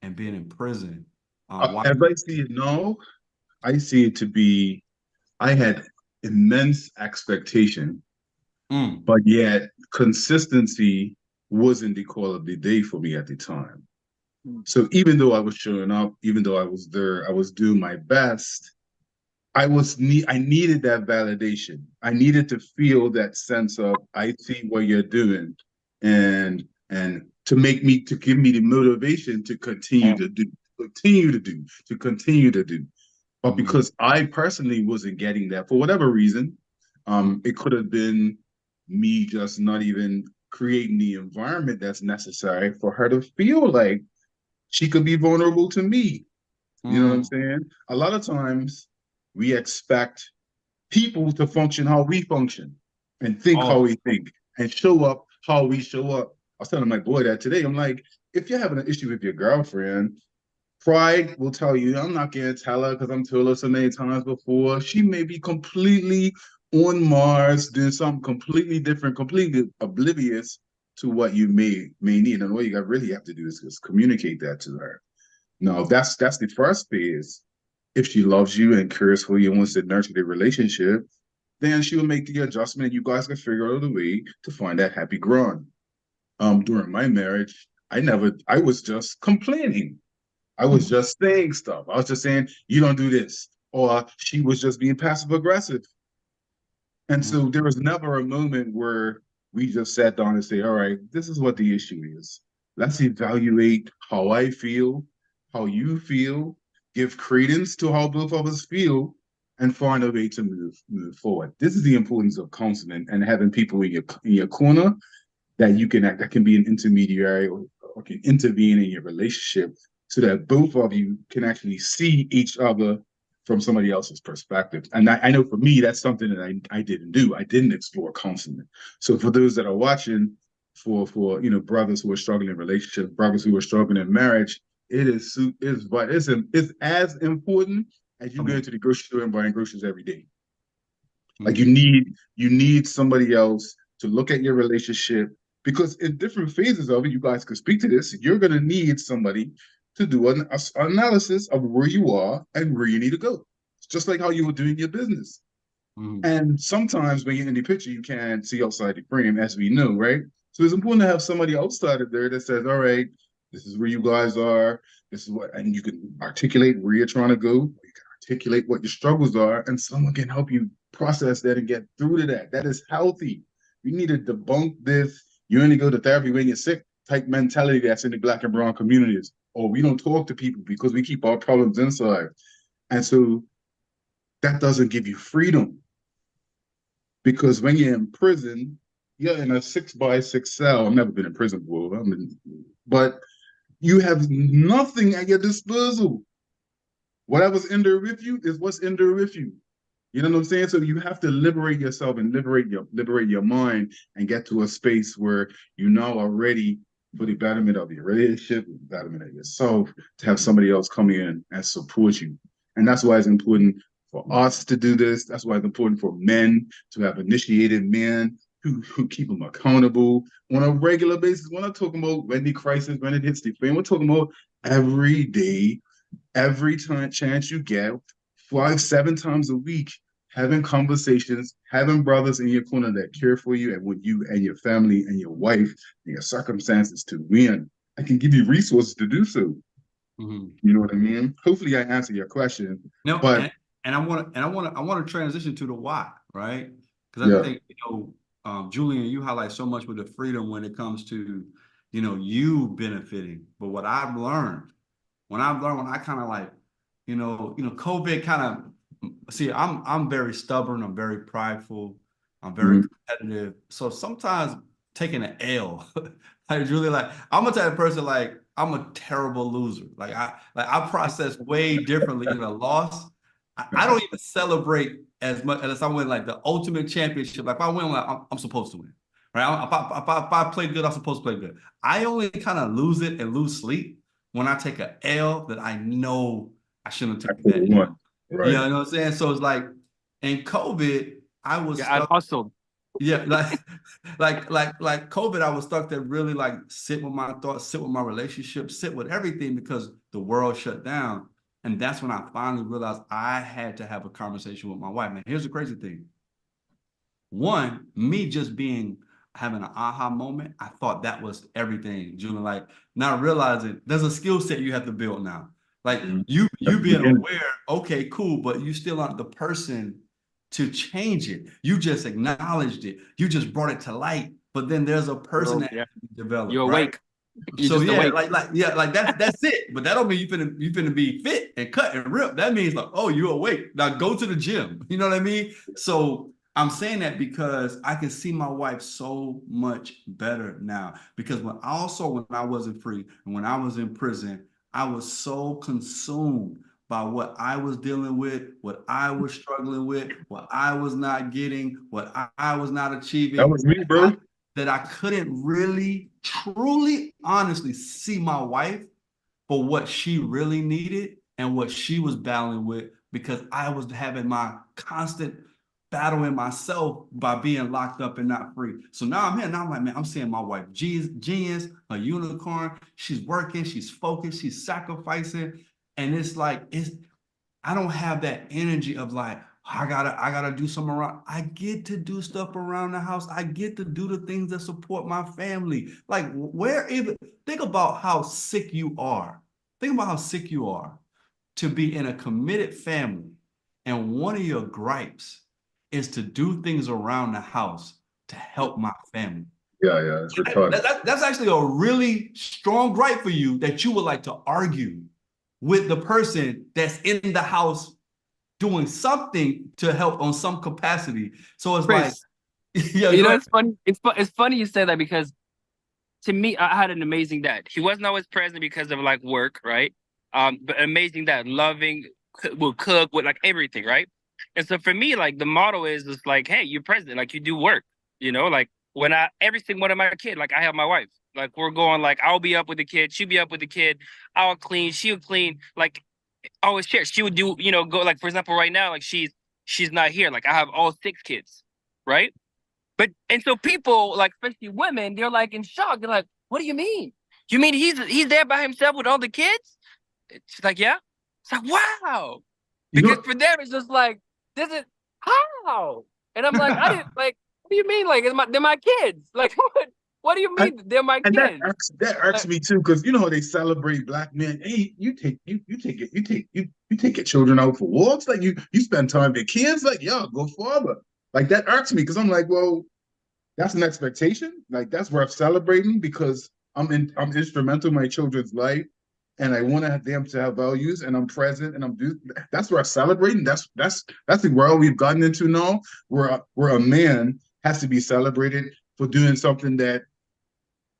and being in prison. Why? As I see it now, I see it to be I had immense expectation, Mm, but yet consistency wasn't the call of the day for me at the time. So even though I was showing up, even though I was there, I was doing my best. I needed that validation. I needed to feel that sense of I see what you're doing, and to give me the motivation to continue to do. But mm, because I personally wasn't getting that for whatever reason, mm, it could have been me just not even creating the environment that's necessary for her to feel like she could be vulnerable to me. You know what I'm mm, saying? A lot of times we expect people to function how we function and think how we think and show up how we show up. I was telling my boy that today. I'm like, if you're having an issue with your girlfriend, pride will tell you, I'm not going to tell her because I'm told her so many times before. She may be completely on Mars, doing something completely different, completely oblivious to what you may need. And what you really have to do is just communicate that to her. No, that's the first phase. If she loves you and cares for you and wants to nurture the relationship, then she will make the adjustment and you guys can figure out a way to find that happy ground. During my marriage, I was just complaining. I was just saying stuff. I was just saying, you don't do this. Or she was just being passive aggressive. And so there was never a moment where we just sat down and say, all right, this is what the issue is. Let's evaluate how I feel, how you feel, give credence to how both of us feel, and find a way to move forward. This is the importance of counseling and having people in your corner that can be an intermediary or can intervene in your relationship so that both of you can actually see each other from somebody else's perspective. And I know for me, that's something that I didn't do. I didn't explore counseling. So for those that are watching, for brothers who are struggling in relationships, brothers who are struggling in marriage, it's as important as you go to the grocery store and buying groceries every day. Like you need somebody else to look at your relationship, because in different phases of it, you guys could speak to this, you're going to need somebody to do an analysis of where you are and where you need to go. It's just like how you were doing your business. And sometimes when you're in the picture, you can't see outside the frame, as we know, right? So it's important to have somebody outside of there that says, all right, this is where you guys are. This is what, and you can articulate where you're trying to go. You can articulate what your struggles are, and someone can help you process that and get through to that. That is healthy. You need to debunk this. You only go to therapy when you're sick type mentality that's in the Black and brown communities. Or we don't talk to people because we keep our problems inside. And so that doesn't give you freedom. Because when you're in prison, you're in a 6x6 cell. I've never been in prison before, but you have nothing at your disposal. Whatever's in there with you is what's in there with you. You know what I'm saying? So you have to liberate yourself and liberate your mind and get to a space where you now are ready for the betterment of your relationship, the betterment of yourself, to have somebody else come in and support you. And that's why it's important for us to do this. That's why it's important for men to have initiated men who keep them accountable on a regular basis. We're not talking about when the crisis, when it hits the fan. We're talking about every day, every chance you get, 5-7 times a week, having conversations, having brothers in your corner that care for you and with you and your family and your wife and your circumstances to win. I can give you resources to do so. You know what I mean? Hopefully I answer your question. No, but I want to transition to the why, right? Because I think, Julian, you highlight so much with the freedom when it comes to, you benefiting. But what I've learned, when I kind of like, COVID kind of, see, I'm very stubborn. I'm very prideful. I'm very competitive. So sometimes taking an L, like Julian, like I'm a type of person, like I'm a terrible loser. Like I process way differently in a loss. I don't even celebrate as much as I win like the ultimate championship. Like if I win, like, I'm supposed to win, right? If I play good, I'm supposed to play good. I only kind of lose it and lose sleep when I take an L that I know I shouldn't take that L. Right. You know what I'm saying? So it's like in COVID, I was I hustled. Yeah, like COVID, I was stuck there really like sit with my thoughts, sit with my relationship, sit with everything because the world shut down. And that's when I finally realized I had to have a conversation with my wife. Now, here's the crazy thing. One, me just having an aha moment, I thought that was everything, Julian. Like not realizing there's a skill set you have to build now. Like you being aware, okay, cool, but you still aren't the person to change it. You just acknowledged it. You just brought it to light. But then there's a person that has to be developed. You're awake. Right? You're so awake. like that's it. But that don't mean you finna be fit and cut and rip. That means like, oh, you're awake. Now go to the gym. You know what I mean? So I'm saying that because I can see my wife so much better now. Because when I wasn't free and when I was in prison, I was so consumed by what I was dealing with, what I was struggling with, what I was not getting, what I was not achieving. That was me, bro. That I couldn't really, truly, honestly see my wife for what she really needed and what she was battling with, because I was having my constant battle in myself by being locked up and not free. So now I'm here. Now I'm like, man, I'm seeing my wife, genius, a unicorn. She's working, she's focused, she's sacrificing. And it's like, I don't have that energy of like, I gotta do something around. I get to do stuff around the house. I get to do the things that support my family. Like, think about how sick you are. Think about how sick you are to be in a committed family, and one of your gripes is to do things around the house to help my family. Yeah, it's retarded. That's actually a really strong gripe for you, that you would like to argue with the person that's in the house doing something to help on some capacity. So it's Chris, like, yeah, you know, it's funny. It's funny you say that, because to me, I had an amazing dad. He wasn't always present because of like work, right? But amazing dad, loving, will cook with like everything, right? And so for me, like the motto is just like, hey, you're present, like you do work, you know, like when every single one of my kid, like I have my wife, like we're going, like I'll be up with the kid, she'll be up with the kid, I'll clean, she'll clean, like always share. She would do, you know, go like, for example, right now, like she's not here. Like I have all 6 kids, right? But and so people, like especially women, they're like in shock. They're like, "What do you mean? You mean he's there by himself with all the kids?" She's like, "Yeah." It's like, wow, because for them it's just like, this is how, and I'm like, I didn't like. What do you mean? Like, they're my kids. Like, what? What do you mean they're my and kids? That irks me too, because you know how they celebrate black men. Hey, you take your children out for walks, like you spend time with your kids, like yo, go farther. Like that irks me, because I'm like, well, that's an expectation. Like that's worth celebrating, because I'm instrumental in my children's life, and I want them to have values, and I'm present, and that's worth celebrating. That's the world we've gotten into now, where a man has to be celebrated for doing something that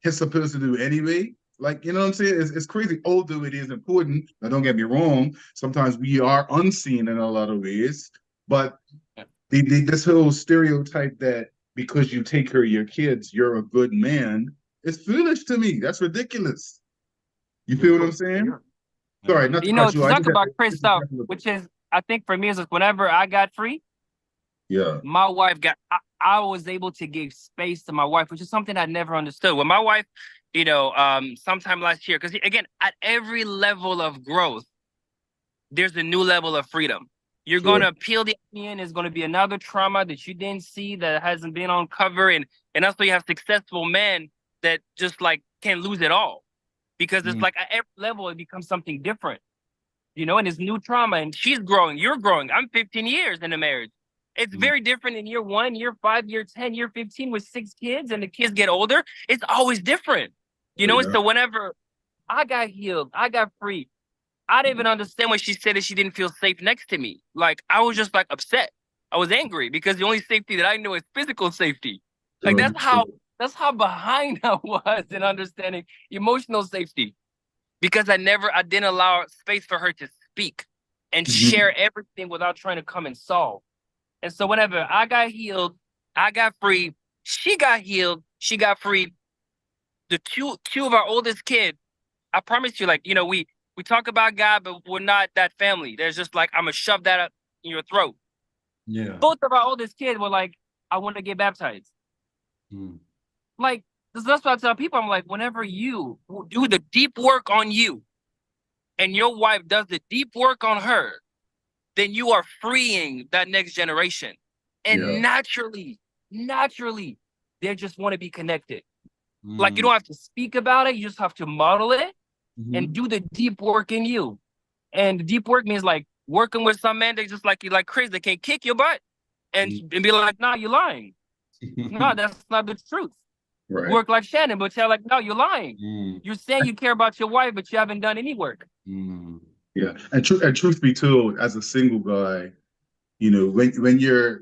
he's supposed to do anyway. Like, you know what I'm saying? It's crazy, although it is important. Now, don't get me wrong. Sometimes we are unseen in a lot of ways, but this whole stereotype that because you take care of your kids, you're a good man, is foolish to me. That's ridiculous. You feel what I'm saying? Sorry, not to You know, cut you. to talk about Chris stuff, which is, I think for me, is like whenever I got free, yeah, my wife I was able to give space to my wife, which is something I never understood. When my wife, you know, sometime last year, because again, at every level of growth, there's a new level of freedom. You're going to peel the onion. There's going to be another trauma that you didn't see, that hasn't been uncovered. And also you have successful men that just like can lose it all, because it's like at every level, it becomes something different, you know, and it's new trauma, and she's growing, you're growing. I'm 15 years in a marriage. It's very different in year 1, year 5, year 10, year 15 with 6 kids, and the kids get older. It's always different, you know? So whenever I got healed, I got free, I didn't even understand when she said that she didn't feel safe next to me. Like, I was just like upset. I was angry because the only safety that I know is physical safety. Like, that's how behind I was in understanding emotional safety, because I didn't allow space for her to speak and share everything without trying to come and solve. And so whenever I got healed, I got free, she got healed, she got free. The two of our oldest kids, I promise you, like, you know, we talk about God, but we're not that family. There's just like, I'm going to shove that up in your throat. Yeah. Both of our oldest kids were like, I want to get baptized. Like, that's what I tell people. I'm like, whenever you do the deep work on you and your wife does the deep work on her, then you are freeing that next generation. And naturally, they just want to be connected. Like, you don't have to speak about it. You just have to model it and do the deep work in you. And deep work means like working with some man, they just like you, like Chris, they can kick your butt and be like, nah, you're lying. No, that's not the truth. Right. Work like Shannon, but tell like, no, you're lying. You're saying you care about your wife, but you haven't done any work. Yeah, and truth be told, as a single guy, you know, when you're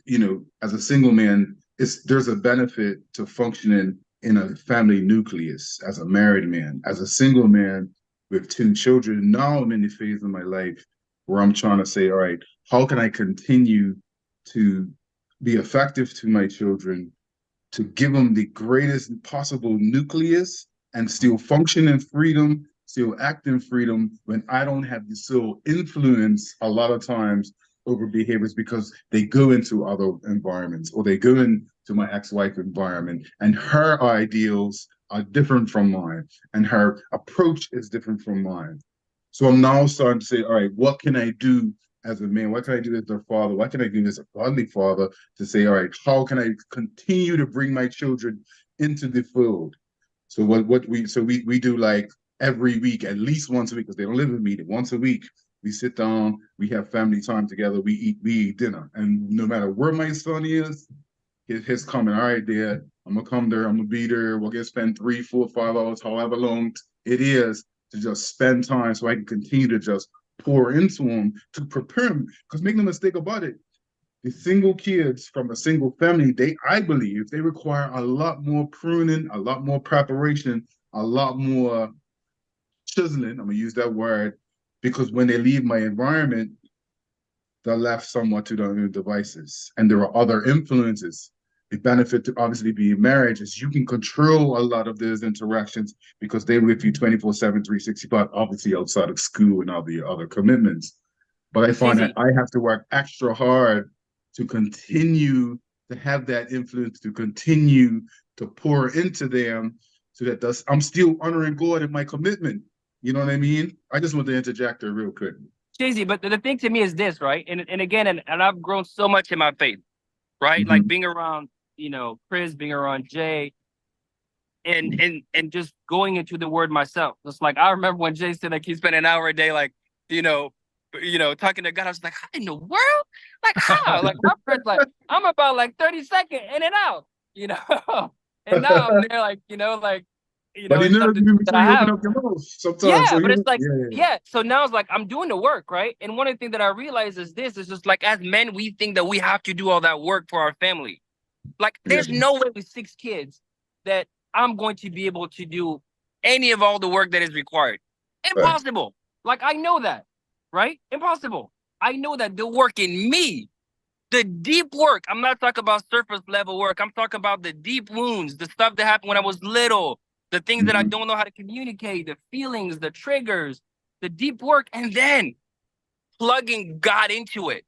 you know, as a single man, there's a benefit to functioning in a family nucleus as a married man. As a single man, with 2 children. Now I'm in the phase of my life where I'm trying to say, all right, how can I continue to be effective to my children, to give them the greatest possible nucleus and still function in freedom, still act in freedom when I don't have the sole influence a lot of times over behaviors because they go into other environments or they go into my ex-wife environment and her ideals are different from mine and her approach is different from mine. So I'm now starting to say, all right, what can I do as a man? What can I do as a father? What can I do as a godly father to say, all right, how can I continue to bring my children into the fold? So we do like every week, at least once a week, because they don't live with me. Once a week, we sit down, we have family time together, we eat dinner. And no matter where my son is, his coming, all right, Dad, I'm gonna come there, I'm gonna be there. We're gonna spend 3, 4, 5 hours, however long it is, to just spend time so I can continue to just pour into them to prepare them. Because make no mistake about it, the single kids from a single family, I believe, they require a lot more pruning, a lot more preparation, a lot more chiseling. I'm gonna use that word because when they leave my environment, they're left somewhat to their own devices, and there are other influences. The benefit to obviously being married is you can control a lot of those interactions because they're with you 24/7, 365, obviously outside of school and all the other commitments. But I find that I have to work extra hard to continue to have that influence, to continue to pour into them so that I'm still honoring God in my commitment. You know what I mean? I just want to interject there real quick. Cheesy, but the thing to me is this, right? And again, and I've grown so much in my faith, right? Mm-hmm. Like being around, Chris, being around Jay, and just going into the word myself. It's like I remember when Jay said like he spent an hour a day, like, talking to God. I was like, how in the world? Like how? Like my friend's like, I'm about like 30 seconds in and out, And now I'm there like, But he it's knows something even that before I you open have. up your mouth sometimes. Yeah, So but you it's like, yeah. So now it's like I'm doing the work, right? And one of the things that I realize is this: is just like as men, we think that we have to do all that work for our family. Like, there's no way with 6 kids that I'm going to be able to do any of all the work that is required. Right. Impossible. Like I know that, right? Impossible. I know that the work in me, the deep work. I'm not talking about surface level work. I'm talking about the deep wounds, the stuff that happened when I was little, the things that I Mm-hmm. don't know how to communicate, the feelings, the triggers, the deep work, and then plugging God into it.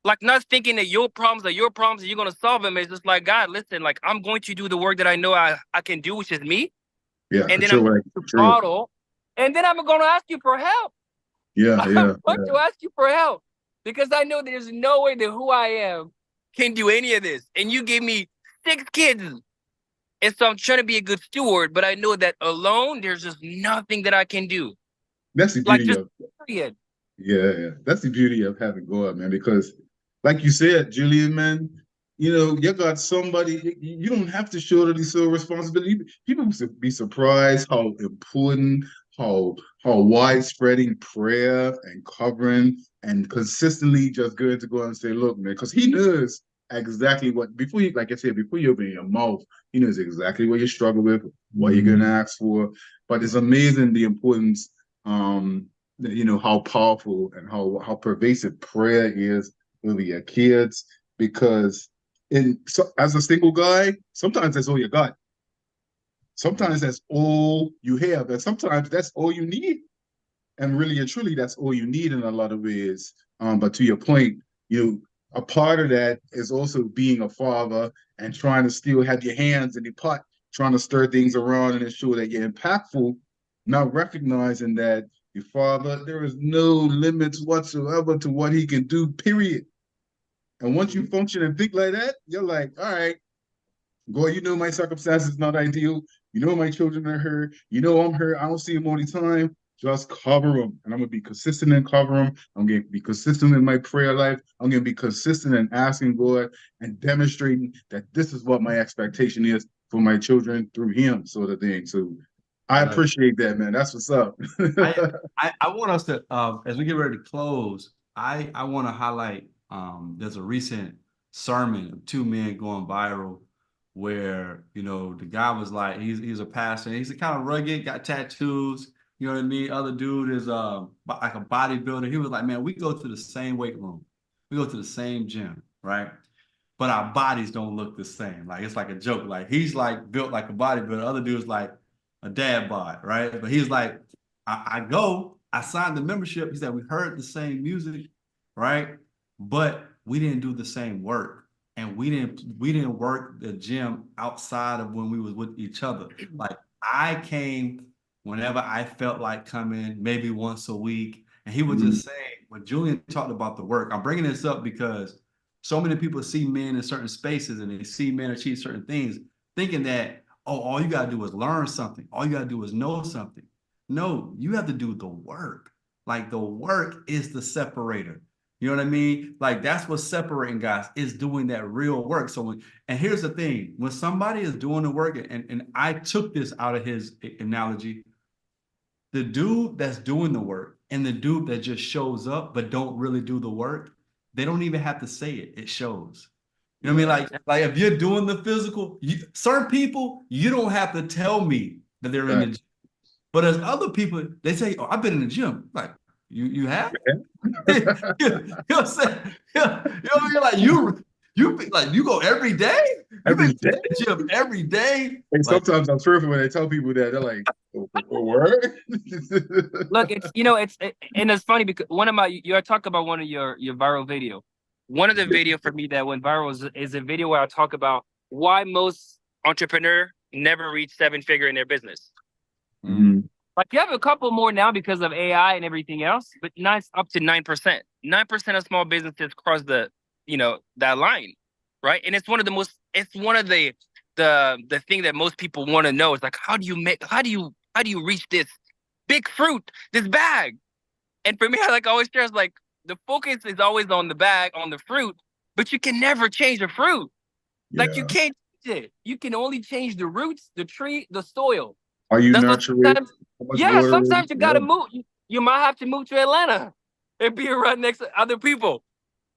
Like not thinking that your problems are your problems and you're going to solve them. It's just like, God, listen, like I'm going to do the work that I know I can do, which is me. Yeah, And for then I'm sure. going to bottle. And then I'm going to ask you for help. Yeah, I'm going to ask you for help because I know there's no way that who I am can do any of this. And you gave me 6 kids. And so I'm trying to be a good steward, but I know that alone, there's just nothing that I can do. That's the Like beauty just of period. Yeah. That's the beauty of having God, man. Because, like you said, Julian, man, you got somebody. You don't have to shoulder this responsibility. People be surprised how important, how widespreading prayer and covering and consistently just going to go and say, look, man, because He knows exactly what before you, like I said, before you open your mouth, He knows exactly what you struggle with, what you're going to ask for. But it's amazing the importance. How powerful and how pervasive prayer is with your kids, because as a single guy, sometimes that's all you got. Sometimes that's all you have, and sometimes that's all you need. And really and truly, that's all you need in a lot of ways. But to your point, a part of that is also being a father and trying to still have your hands in the pot, trying to stir things around and ensure that you're impactful, not recognizing that your father, there is no limits whatsoever to what he can do, period. And once you function and think like that, you're like, all right, God, my circumstances not ideal. My children are hurt. I'm hurt. I don't see them all the time. Just cover them. And I'm going to be consistent in covering them. I'm going to be consistent in my prayer life. I'm going to be consistent in asking God and demonstrating that this is what my expectation is for my children through Him, sort of thing. So I appreciate that, man. That's what's up. I want us to, as we get ready to close, I want to highlight, there's a recent sermon of 2 men going viral where, the guy was like, he's a pastor, he's kind of rugged, got tattoos, You know what I mean? Other dude is like a bodybuilder. He was like, man, we go to the same weight room. We go to the same gym, right? But our bodies don't look the same. Like it's like a joke. Like he's like built like a bodybuilder. Other dude's like a dad bod, right? But he's like, I signed the membership. He said we heard the same music, right? But we didn't do the same work. And we didn't work the gym outside of when we was with each other. Like I came whenever I felt like coming, maybe once a week. And he was just saying, when Julien talked about the work, I'm bringing this up because so many people see men in certain spaces and they see men achieve certain things, thinking that, oh, all you got to do is learn something. All you got to do is know something. No, you have to do the work. Like the work is the separator. You know what I mean? Like that's what's separating guys is doing that real work. And here's the thing, when somebody is doing the work, and I took this out of his analogy, the dude that's doing the work and the dude that just shows up but don't really do the work, they don't even have to say it. It shows. You know what I mean? Like if you're doing the physical, certain people, you don't have to tell me that they're in the gym. But as other people, they say, "Oh, I've been in the gym." Like, you have? You know what I'm saying? You know what I mean? Like you go every day? You've been in the gym every day. And like, sometimes I'm fearful when they tell people that they're like, "Oh, word." Look, and it's funny because you're talking about one of your viral video. One of the video for me that went viral is a video where I talk about why most entrepreneur never reach 7-figure in their business. Like you have a couple more now because of AI and everything else, but it's up to 9%. 9% of small businesses cross that line, right? And it's one of the thing that most people want to know is like, how do you reach this big fruit, this bag? And for me, I always stress, like, the focus is always on the bag, on the fruit, but you can never change the fruit. Like you can't change it. You can only change the roots, the tree, the soil. Are you nurturing? Sometimes you gotta move. You might have to move to Atlanta and be right next to other people,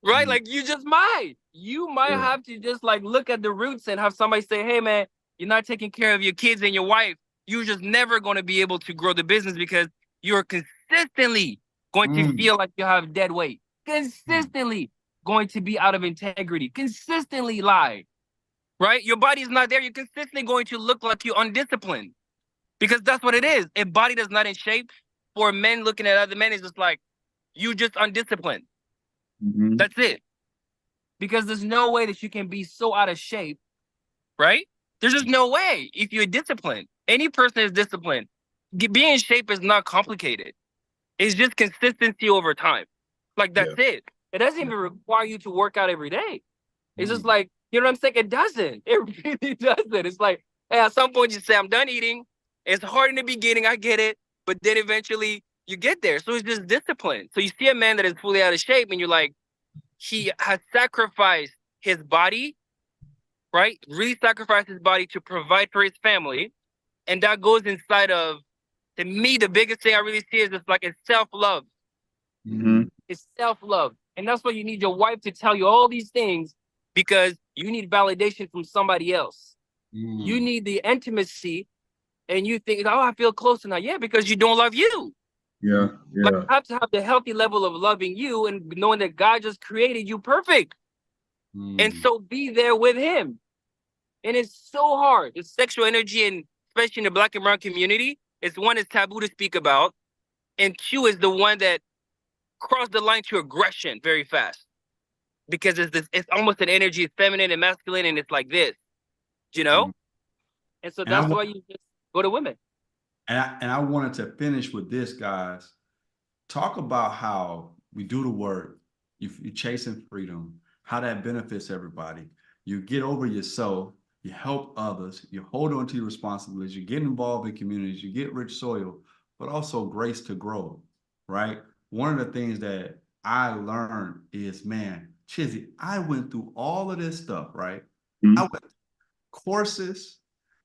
right? Like you just might. You might have to just look at the roots and have somebody say, "Hey, man, you're not taking care of your kids and your wife. You're just never going to be able to grow the business because you're consistently going to feel like you have dead weight. Consistently going to be out of integrity. Consistently lie, right? Your body is not there. You're consistently going to look like you're undisciplined." Because that's what it is. If body that's not in shape, for men looking at other men, is just like, you just undisciplined. That's it. Because there's no way that you can be so out of shape, right? There's just no way if you're disciplined. Any person is disciplined. Being in shape is not complicated. It's just consistency over time. Like, that's it. It doesn't even require you to work out every day. It's just like, you know what I'm saying? It doesn't. It really doesn't. It's like, hey, at some point you say, I'm done eating. It's hard in the beginning, I get it, but then eventually you get there. So it's just discipline. So you see a man that is fully out of shape and you're like, he has sacrificed his body, right? Really sacrificed his body to provide for his family. And that goes inside of, to me, the biggest thing I really see is it's self-love. It's self-love. And that's why you need your wife to tell you all these things, because you need validation from somebody else. You need the intimacy. And you think, oh, I feel close enough. Yeah, because you don't love you. Like, you have to have the healthy level of loving you and knowing that God just created you perfect. And so be there with him. And it's so hard. It's sexual energy, and especially in the Black and brown community, one is taboo to speak about. And two is the one that crossed the line to aggression very fast. Because it's almost an energy, it's feminine and masculine, and it's like this, you know? And so that's why you just go to women. And I wanted to finish with this, guys. Talk about how we do the work, you're chasing freedom, how that benefits everybody. You get over yourself, you help others, you hold on to your responsibilities, you get involved in communities, you get rich soil, but also grace to grow, right? One of the things that I learned is, man, Chizzy, I went through all of this stuff, right? I went through courses,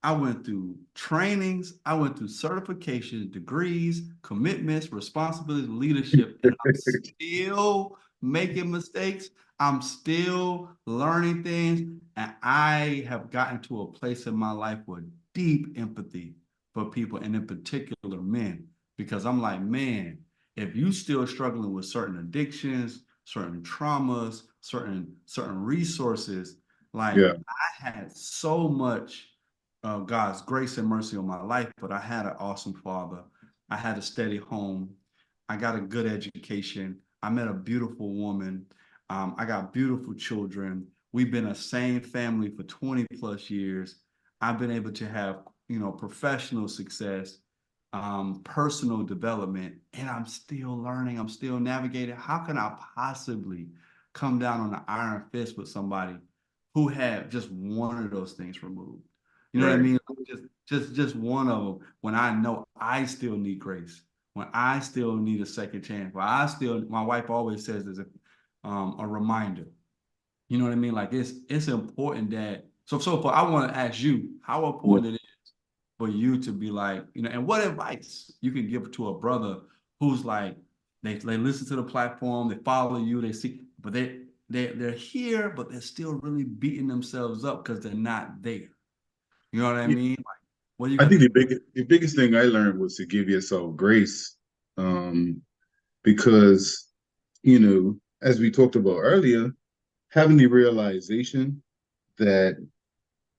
I went through trainings, I went through certifications, degrees, commitments, responsibilities, leadership, and I'm still making mistakes. I'm still learning things, and I have gotten to a place in my life with deep empathy for people, and in particular men. because I'm like, man, if you still struggling with certain addictions, certain traumas, certain resources, like Yeah. I had so much God's grace and mercy on my life, but I had an awesome father. I had a steady home. I got a good education. I met a beautiful woman. I got beautiful children. We've been a same family for 20 plus years. I've been able to have, professional success, personal development, and I'm still learning. I'm still navigating. How can I possibly come down on an iron fist with somebody who had just one of those things removed? You know what I Right. mean? Just one of them. When I know I still need grace, when I still need a second chance, my wife always says there's a reminder. You know what I mean? Like it's important that I want to ask you how Yeah. important it is for you to be like, and what advice you can give to a brother who's like they listen to the platform, they follow you, they see, but they're here, but they're still really beating themselves up because they're not there. You know what I Yeah. mean? Like, what do you I got to think say? the biggest thing I learned was to give yourself grace, um, because as we talked about earlier, having the realization that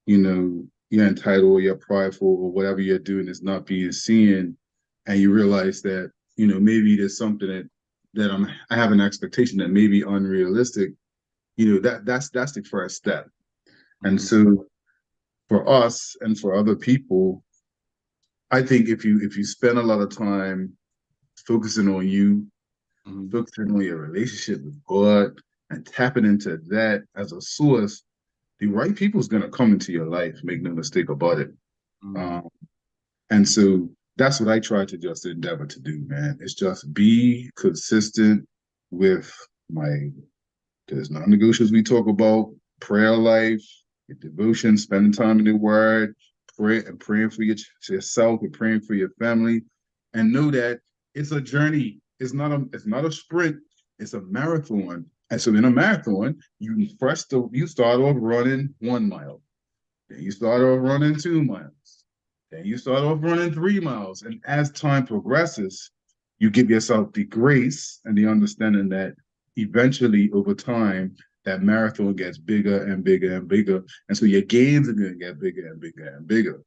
you're entitled or you're prideful or whatever you're doing is not being seen, and you realize that maybe there's something that I have an expectation that may be unrealistic. That's the first step. And Mhm, so for us and for other people, I think if you spend a lot of time focusing on you, mhm, focusing on your relationship with God, and tapping into that as a source, the right people is going to come into your life. Make no mistake about it. mhm, Um, and so that's what I try to just endeavor to do, man. It's just be consistent with my there's non-negotiables we talk about, prayer life, your devotion, spending time in the word, praying for yourself and praying for your family. And know that it's a journey. It's not a sprint, it's a marathon. And so in a marathon, you start off running 1 mile. Then you start off running 2 miles. Then you start off running 3 miles. And as time progresses, you give yourself the grace and the understanding that eventually, over time, that marathon gets bigger and bigger and bigger. And so your gains are going to get bigger and bigger and bigger.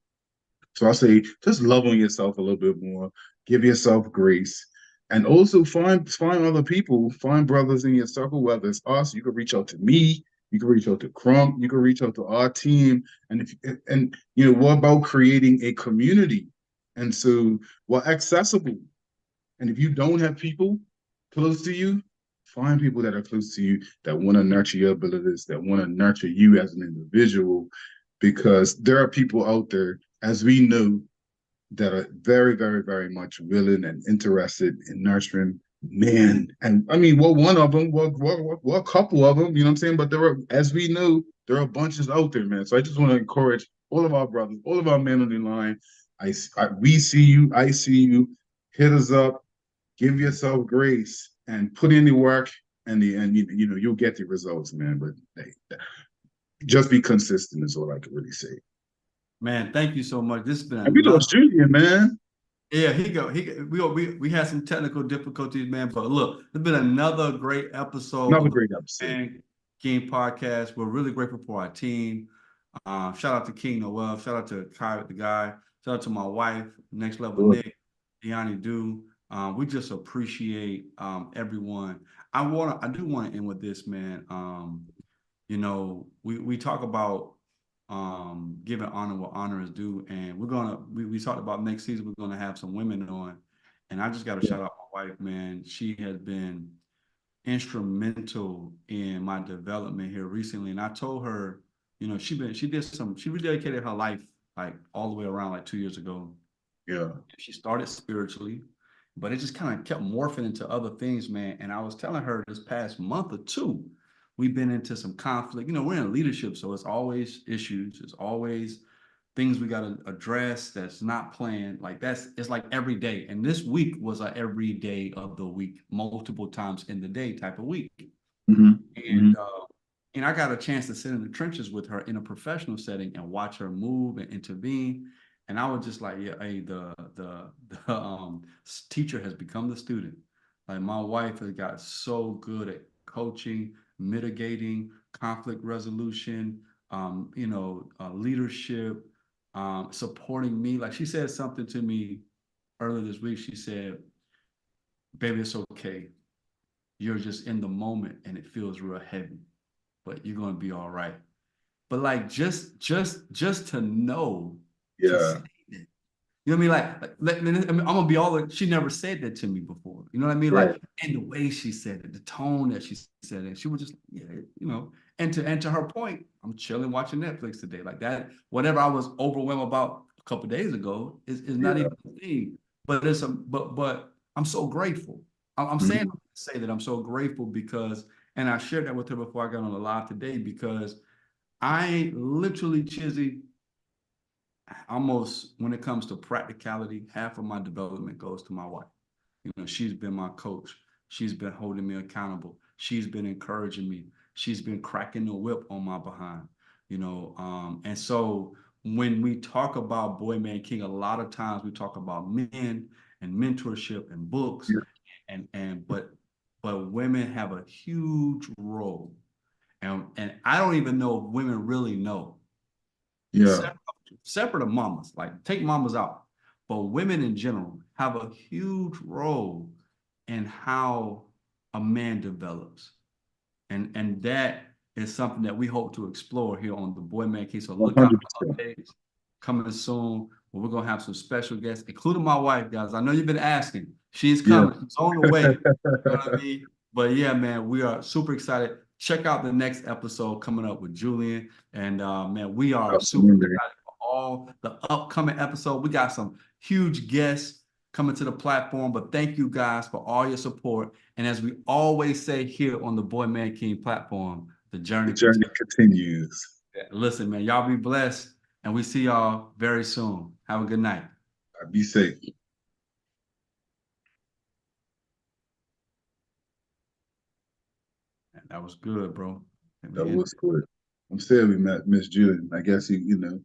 So I say, just love on yourself a little bit more, give yourself grace, and also find other people, find brothers in your circle, whether it's us, you can reach out to me, you can reach out to Crump, you can reach out to our team, and what about creating a community? And so we're accessible. And if you don't have people close to you, find people that are close to you that want to nurture your abilities, that want to nurture you as an individual, because there are people out there, as we know, that are very, very, very much willing and interested in nurturing men. And I mean, well, one of them, well, a couple of them, you know what I'm saying? But as we know, there are bunches out there, man. So I just want to encourage all of our brothers, all of our men on the line. We see you, I see you. Hit us up, give yourself grace, and put in the work, and you'll get the results, man. But hey, just be consistent is all I can really say. Man, thank you so much. This has been And we another. lost Julian, man. Yeah, we had some technical difficulties, man. But look, it's been another great episode Another of the great episode. Man King podcast. We're really grateful for our team. Shout out to King Noel. Shout out to Kai, the guy. Shout out to my wife, Next Level Good. Nick, Deani Do. We just appreciate everyone. I do want to end with this, man. We talk about giving honor what honor is due, and we talked about next season we're gonna have some women on, and I just got to Yeah. shout out my wife, man. She has been instrumental in my development here recently, and I told her, she rededicated her life like all the way around like 2 years ago. Yeah. She started spiritually, but it just kind of kept morphing into other things, man. And I was telling her this past month or two, we've been into some conflict. We're in leadership, so it's always issues. It's always things we got to address that's not planned. It's like every day. And this week was a every day of the week, multiple times in the day type of week. Mm-hmm. Mm-hmm. And I got a chance to sit in the trenches with her in a professional setting and watch her move and intervene. And I was just like, yeah, hey, teacher has become the student. Like my wife has got so good at coaching, mitigating, conflict resolution, leadership, supporting me. Like she said something to me earlier this week. She said, baby, it's okay. You're just in the moment and it feels real heavy, but you're gonna be all right. But like just to know to Yeah. say that. You know what I mean? I mean, I'm gonna be all like, she never said that to me before. You know what I mean? Right. Like, and the way she said it, the tone that she said it, she was just, yeah, you know. And to her point, I'm chilling watching Netflix today. Like that, whatever I was overwhelmed about a couple of days ago is not Yeah. even a thing. But but I'm so grateful. I'm saying Mhm. say that I'm so grateful because, and I shared that with her before I got on the live today because I literally, Chizzy, almost when it comes to practicality, half of my development goes to my wife. You know, she's been my coach. She's been holding me accountable. She's been encouraging me. She's been cracking the whip on my behind. And so when we talk about Boy Man King, a lot of times we talk about men and mentorship and books, Yeah. but women have a huge role. And I don't even know if women really know Yeah. separate, separate of mamas, like take mamas out, but women in general have a huge role in how a man develops. And that is something that we hope to explore here on the Boy Man Case. So look out for 100%. updates coming soon. Where we're gonna have some special guests, including my wife, guys. I know you've been asking. She's Yeah. coming. She's on the way. You know what I mean? But yeah, man, we are super excited. Check out the next episode coming up with Julian. And man, we are super Absolutely. excited for all the upcoming episode. We got some huge guests coming to the platform. But thank you guys for all your support. And as we always say here on the Boy Man King platform, the The journey journey continues. continues. Listen, man, y'all be blessed. And we see y'all very soon. Have a good night. Be safe. That was good, bro. That was good. I'm sad we met Miss Julian. I guess you know,